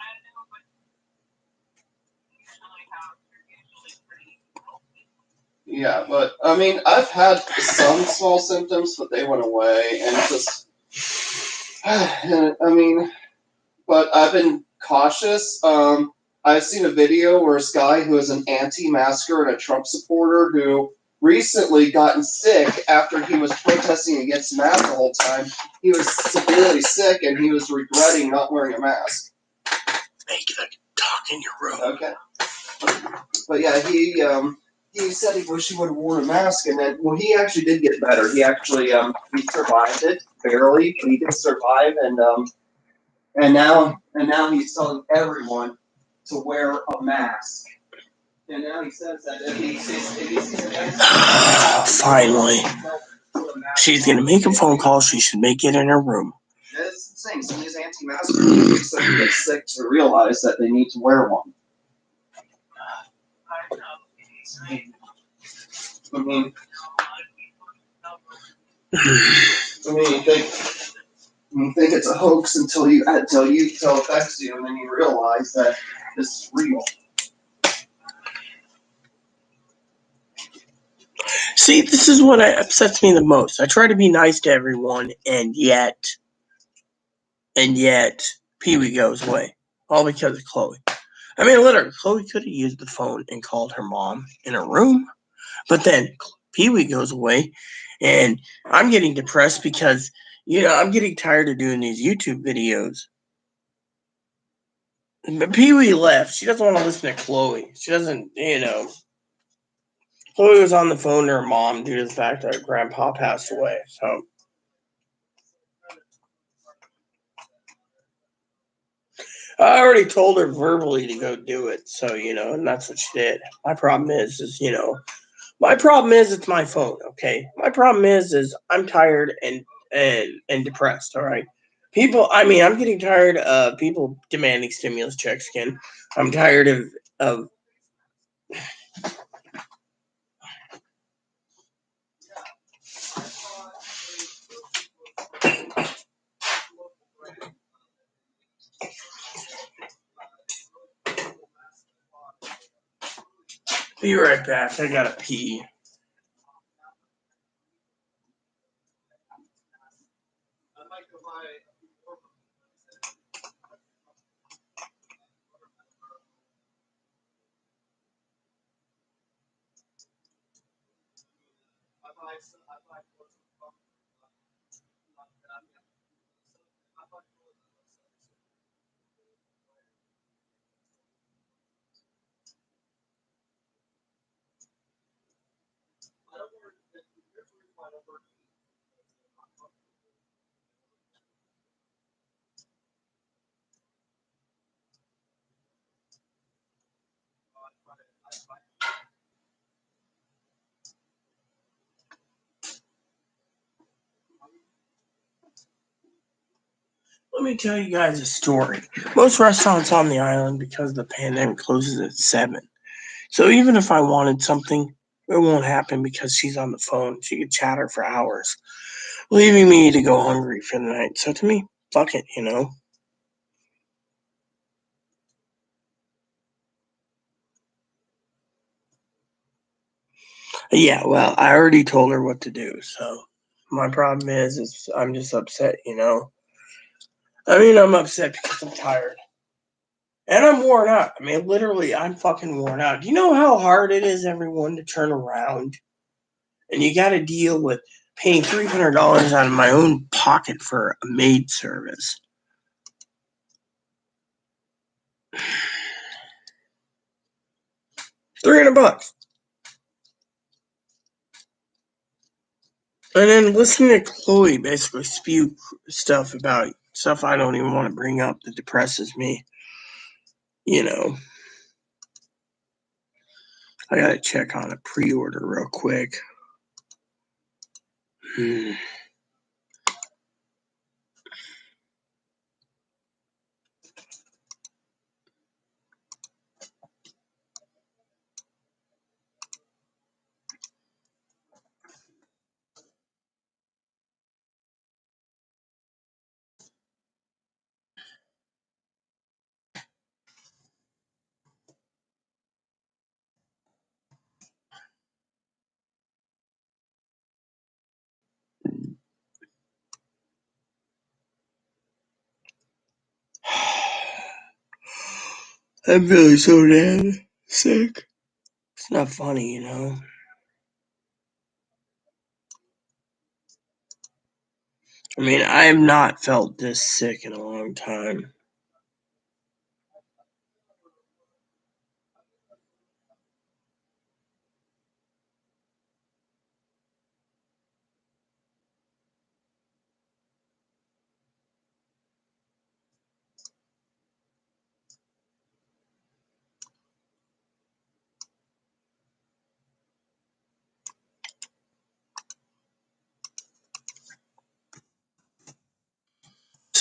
Yeah, but I mean, I've had some small symptoms, but they went away, and it's just, I mean, but I've been cautious. I've seen a video where this guy who is an anti-masker and a Trump supporter who recently gotten sick after he was protesting against masks the whole time. He was severely sick, and he was regretting not wearing a mask. Make the talk in your room. Okay. But yeah, he said he wished he would have worn a mask, and then, well, he actually did get better. He actually he survived it barely, but he did survive, and now he's telling everyone to wear a mask. And now he says that if he sees a mask, finally. put a mask She's going to make a phone call. She should make it in her room. It's the same. Some of these anti-maskers takes them to get sick to realize that they need to wear one. I mean, you think it's a hoax until it affects you, and then you realize that this is real. See, this is what upsets me the most. I try to be nice to everyone, and yet Pee Wee goes away. All because of Chloe. I mean, literally, Chloe could have used the phone and called her mom in her room, but then Pee Wee goes away, and I'm getting depressed because, I'm getting tired of doing these YouTube videos. But Pee Wee left. She doesn't want to listen to Chloe. She doesn't, Chloe was on the phone to her mom due to the fact that her grandpa passed away, so. I already told her verbally to go do it, so, and that's what she did. My problem is it's my phone, okay? My problem is I'm tired and depressed, all right? I'm getting tired of people demanding stimulus checks again. I'm tired of Be right back. I gotta pee. Let me tell you guys a story. Most restaurants on the island, because the pandemic, closes at 7. So even if I wanted something, it won't happen because she's on the phone. She could chatter for hours, leaving me to go hungry for the night. So to me, fuck it, Yeah, well, I already told her what to do, so my problem is I'm just upset, I'm upset because I'm tired. And I'm worn out. Literally, I'm fucking worn out. Do you know how hard it is, everyone, to turn around? And you got to deal with paying $300 out of my own pocket for a maid service. $300. And then listening to Chloe basically spew stuff about stuff I don't even want to bring up that depresses me. I gotta check on a pre-order real quick. I'm feeling so damn sick. It's not funny, I have not felt this sick in a long time.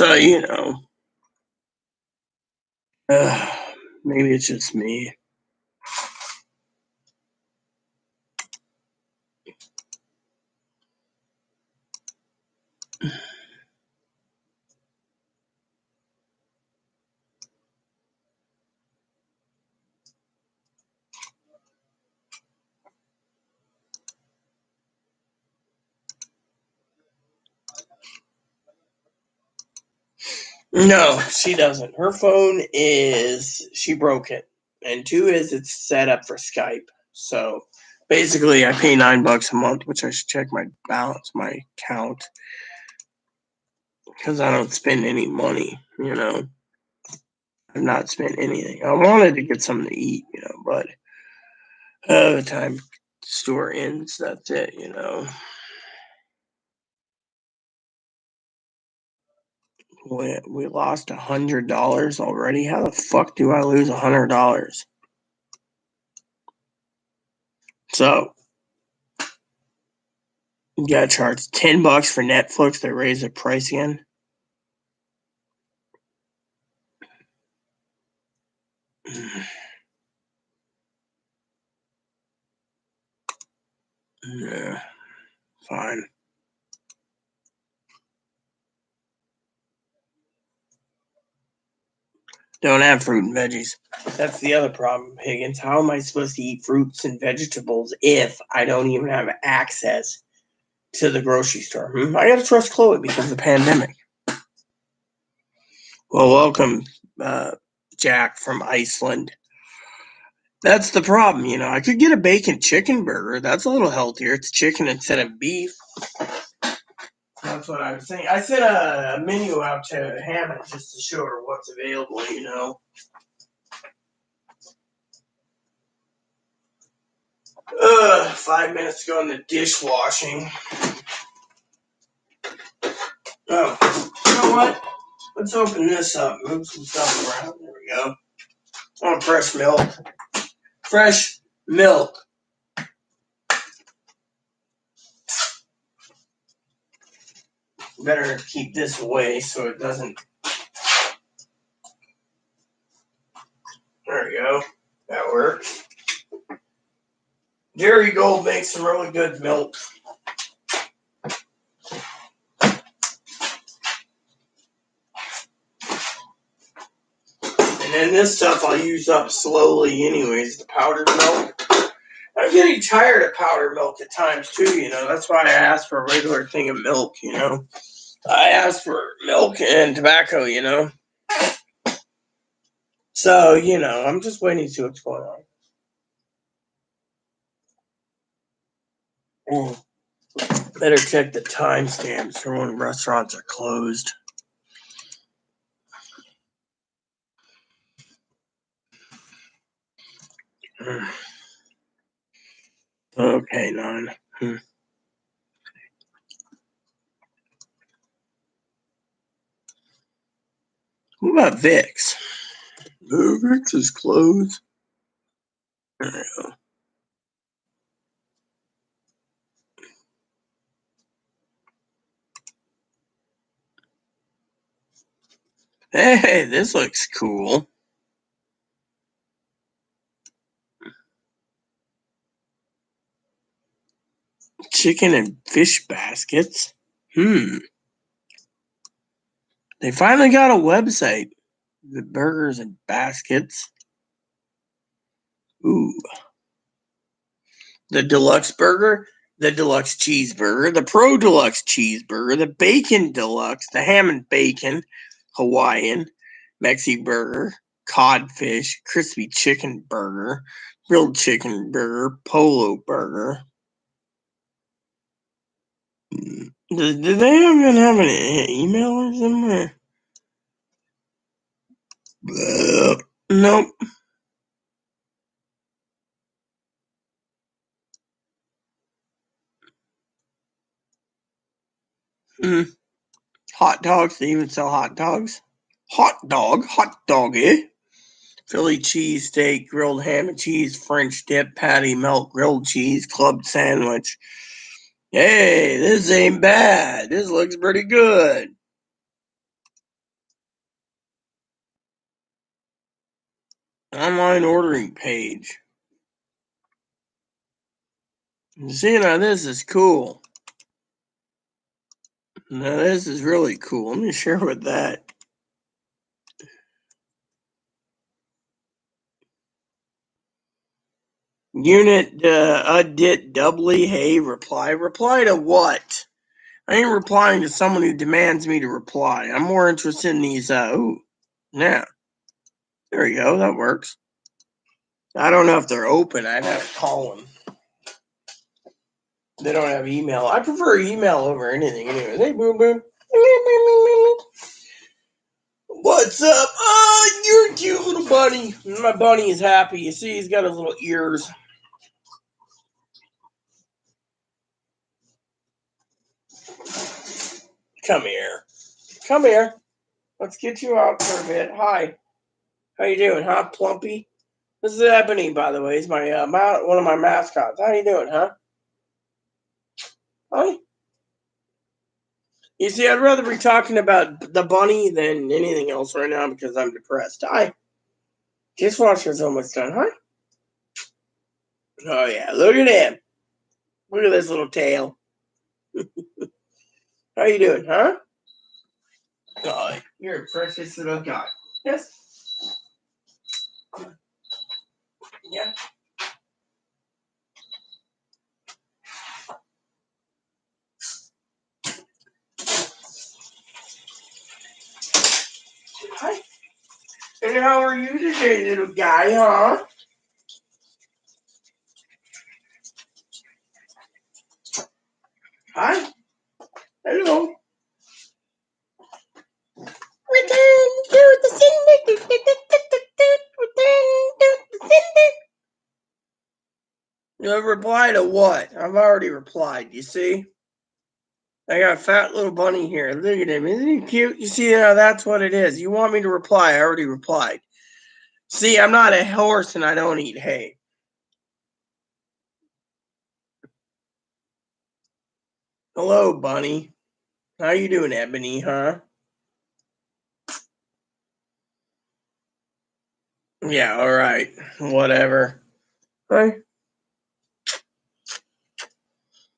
So, maybe it's just me. No, she doesn't. Her phone she broke it. And 2 is it's set up for Skype. So basically I pay $9 a month, which I should check my balance, my account. Because I don't spend any money, I've not spent anything. I wanted to get something to eat, but the time store ends, that's it, We lost $100 already. How the fuck do I lose $100? So you gotta charge $10 for Netflix. They raised the price again. Yeah, fine. Don't have fruit and veggies. That's the other problem, Higgins. How am I supposed to eat fruits and vegetables if I don't even have access to the grocery store? I gotta trust Chloe because of the pandemic. Well, welcome, Jack from Iceland. That's the problem, I could get a bacon chicken burger. That's a little healthier. It's chicken instead of beef. That's what I was saying. I sent a menu out to Hannah just to show her what's available, 5 minutes ago in the dishwashing. Oh, you know what? Let's open this up. Move some stuff around. There we go. Oh, fresh milk. Fresh milk. Better keep this away so it doesn't. There we go. That works. Jerry Gold makes some really good milk. And then this stuff I'll use up slowly anyways, the powdered milk. I'm getting tired of powdered milk at times too, That's why I asked for a regular thing of milk, I asked for milk and tobacco, So, I'm just waiting to see what's going on. Better check the timestamps for when restaurants are closed. Okay, 9. What about Vicks? Oh, Vicks is closed. There we go. Hey, this looks cool. Chicken and fish baskets. They finally got a website. The burgers and baskets. Ooh. The deluxe burger, the deluxe cheeseburger, the pro deluxe cheeseburger, the bacon deluxe, the ham and bacon, Hawaiian, Mexi burger, codfish, crispy chicken burger, grilled chicken burger, polo burger. Did they even have an email or something? Nope. Hot dogs. They even sell hot dogs. Hot doggy. Philly cheesesteak, grilled ham and cheese, French dip, patty melt, grilled cheese, club sandwich. Hey, this ain't bad. This looks pretty good. Online ordering page. See, now this is cool. Now this is really cool. Let me share with that. Unit dit doubly. Hey, reply. Reply to what? I ain't replying to someone who demands me to reply. I'm more interested in these. Ooh, yeah. There we go. That works. I don't know if they're open. I'd have to call them. They don't have email. I prefer email over anything. Anyway, hey, boom, boom. What's up? You're a cute little bunny. My bunny is happy. You see, he's got his little ears. Come here. Come here. Let's get you out for a bit. Hi. How you doing, huh, Plumpy? This is Ebony, by the way. He's my one of my mascots. How you doing, huh? Hi. You see, I'd rather be talking about the bunny than anything else right now because I'm depressed. Hi. Dishwasher's almost done, huh? Oh yeah, look at him. Look at this little tail. How you doing, huh? Oh, you're a precious little guy. Yes. Yeah. Hi. And how are you today, little guy, huh? Hi. Hello. Return to the sender. Return to the sender. You reply to what? I've already replied, you see? I got a fat little bunny here. Look at him. Isn't he cute? You see, that's what it is. You want me to reply. I already replied. See, I'm not a horse and I don't eat hay. Hello, bunny. How you doing, Ebony, huh? Yeah, all right. Whatever. Hi.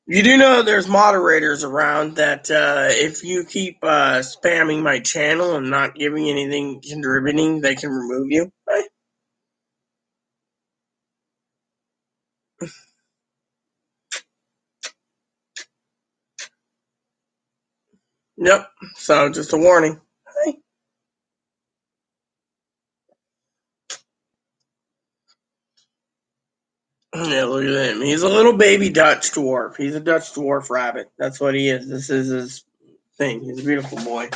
You do know there's moderators around that if you keep spamming my channel and not giving anything contributing, they can remove you. Hi. Yep. So just a warning. Hi. Yeah, look at him. He's a little baby Dutch dwarf. He's a Dutch dwarf rabbit. That's what he is. This is his thing. He's a beautiful boy.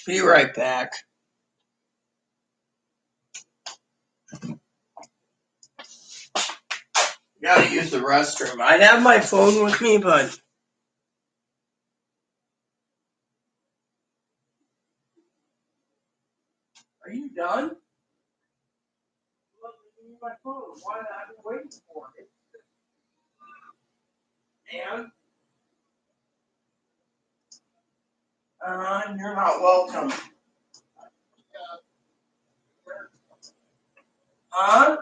Be right back. Gotta use the restroom. I'd have my phone with me, but are you done? Look, my phone. Why I've been waiting for it. And you're not welcome. Huh?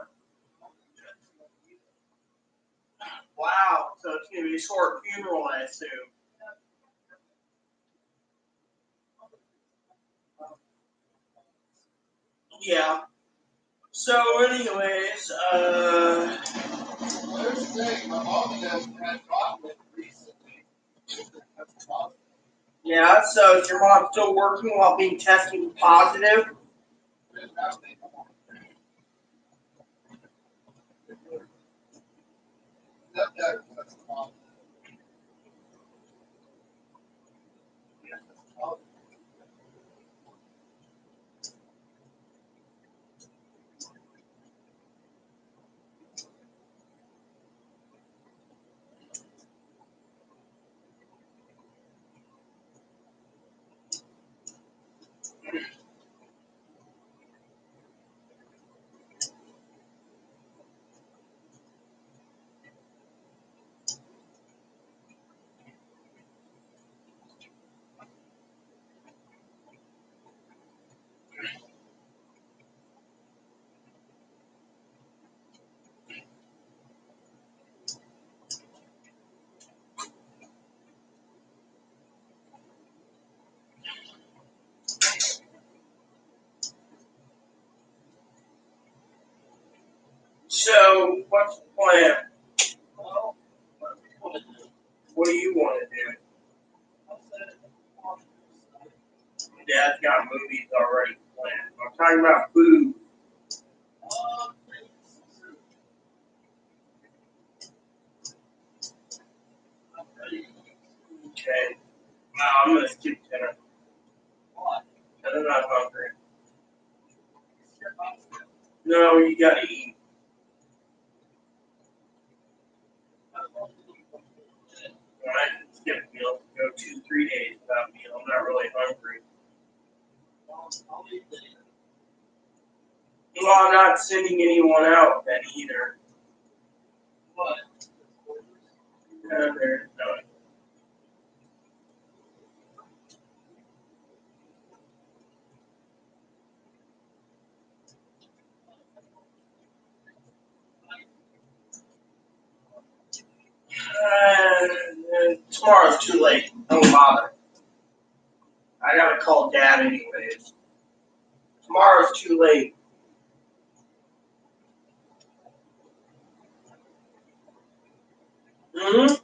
Wow. So it's gonna be a short funeral, I assume. Yeah. So, anyways, Here's the thing, my mom had chocolate recently. Yeah, so is your mom still working while being tested positive? What's the plan? What do you want to do? Dad's got movies already planned. I'm talking about food. Okay. No, I'm gonna skip dinner. I'm not hungry. No, you gotta eat. When I skip meals, go 2-3 days without meal. I'm not really hungry. Well, I'm not sending anyone out then either. There's no. Tomorrow's too late. Don't bother. I gotta call Dad anyways. Tomorrow's too late. Hmm?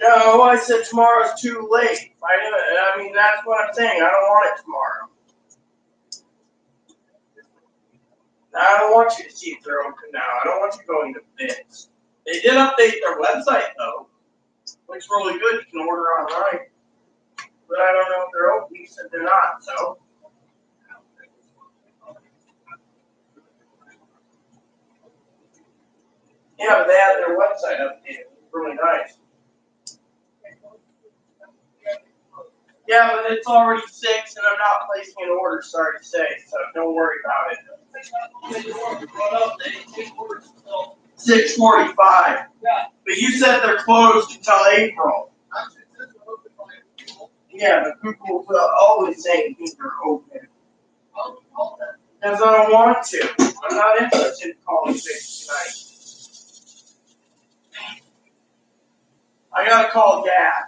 No, I said tomorrow's too late. I mean, that's what I'm saying. I don't want it tomorrow. I don't want you to see if they're open now. I don't want you going to Vince. They did update their website, though. Looks really good. You can order online. But I don't know if they're open. You said they're not, so. Yeah, but they had their website updated. It's really nice. Yeah, but it's already 6, and I'm not placing an order, sorry to say, so don't worry about it. 6:45. But you said they're closed until April. Yeah, but Google will always say they're open. Because I don't want to. I'm not interested in calling 6 tonight. I gotta call Dad.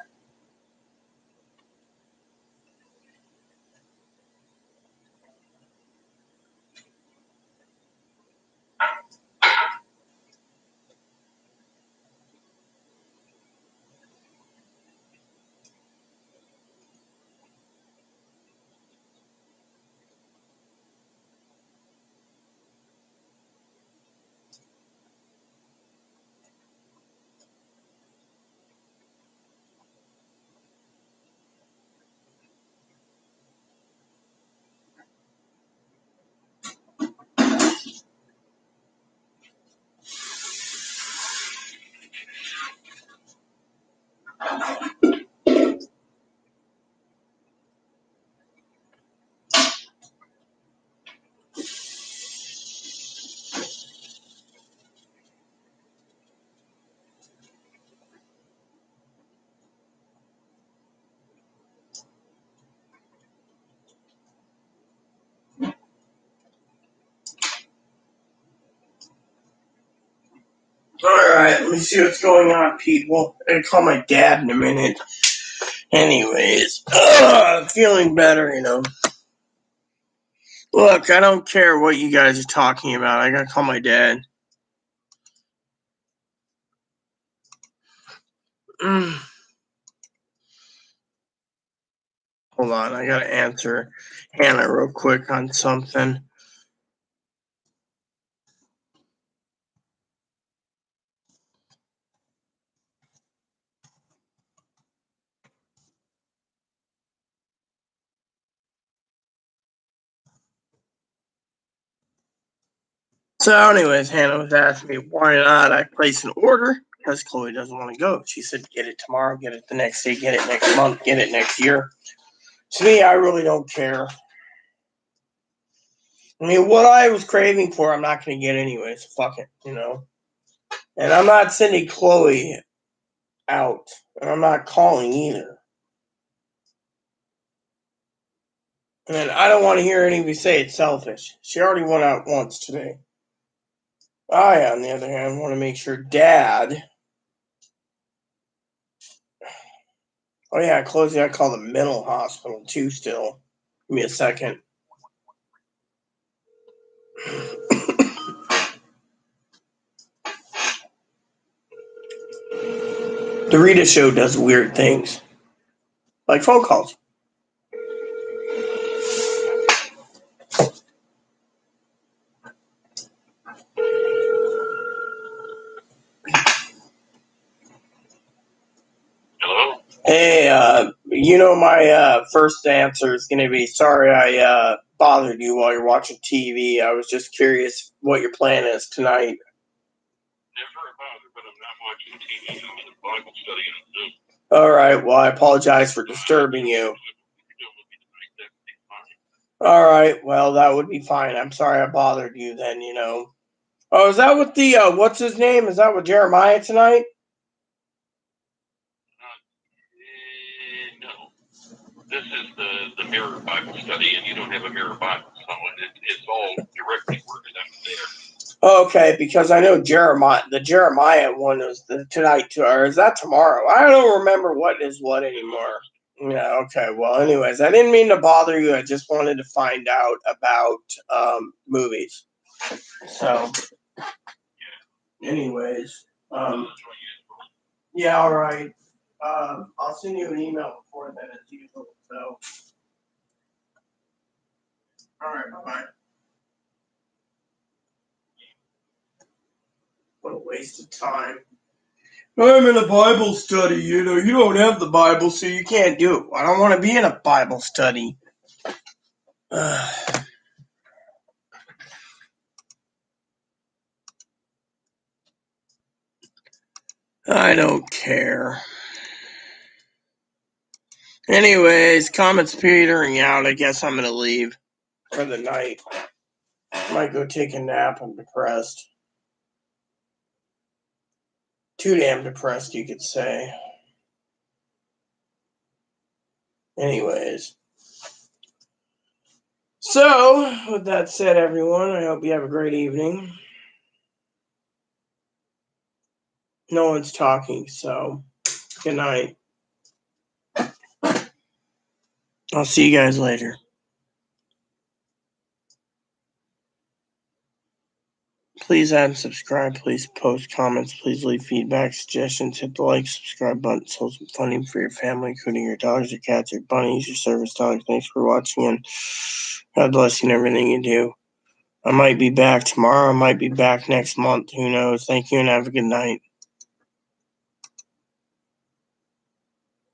Alright, let me see what's going on, people. I'm gonna call my dad in a minute. Anyways, feeling better, you know. Look, I don't care what you guys are talking about. I gotta call my dad. Hold on, I gotta answer Hannah real quick on something. So, anyways, Hannah was asking me why not I place an order because Chloe doesn't want to go. She said, get it tomorrow, get it the next day, get it next month, get it next year. To me, I really don't care. I mean, what I was craving for, I'm not going to get anyways. Fuck it, you know. And I'm not sending Chloe out, and I'm not calling either. And I don't want to hear anybody say it's selfish. She already went out once today. I, on the other hand, want to make sure Dad. Oh yeah, Chloe's got to call the mental hospital too. Still, give me a second. The Rita Show does weird things, like phone calls. Hello? Hey, my first answer is going to be sorry I bothered you while you're watching TV. I was just curious what your plan is tonight. Never a bother, but I'm not watching TV. I'm in a Bible study on Zoom. All right, well, I apologize for disturbing you. All right, well, that would be fine. I'm sorry I bothered you then, Oh, is that with the, what's his name? Is that with Jeremiah tonight? No. This is the Mirror Bible study, and you don't have a Mirror Bible, so it's all directly worded out there. Okay, because I know the Jeremiah one is tonight, or is that tomorrow? I don't remember what is what anymore. Yeah, okay. Well, anyways, I didn't mean to bother you. I just wanted to find out about movies. So, anyways, yeah, all right. I'll send you an email before then as usual. So, all right, bye-bye. What a waste of time. I'm in a Bible study, you don't have the Bible, so you can't do it. I don't want to be in a Bible study. I don't care. Anyways, comments petering out. I guess I'm going to leave for the night. Might go take a nap. I'm depressed. Too damn depressed, you could say. Anyways. So, with that said, everyone, I hope you have a great evening. No one's talking, so good night. I'll see you guys later. Please add and subscribe. Please post comments. Please leave feedback, suggestions. Hit the like, subscribe button. Show some funding for your family, including your dogs, your cats, your bunnies, your service dogs. Thanks for watching, and God bless you in everything you do. I might be back tomorrow. I might be back next month. Who knows? Thank you, and have a good night.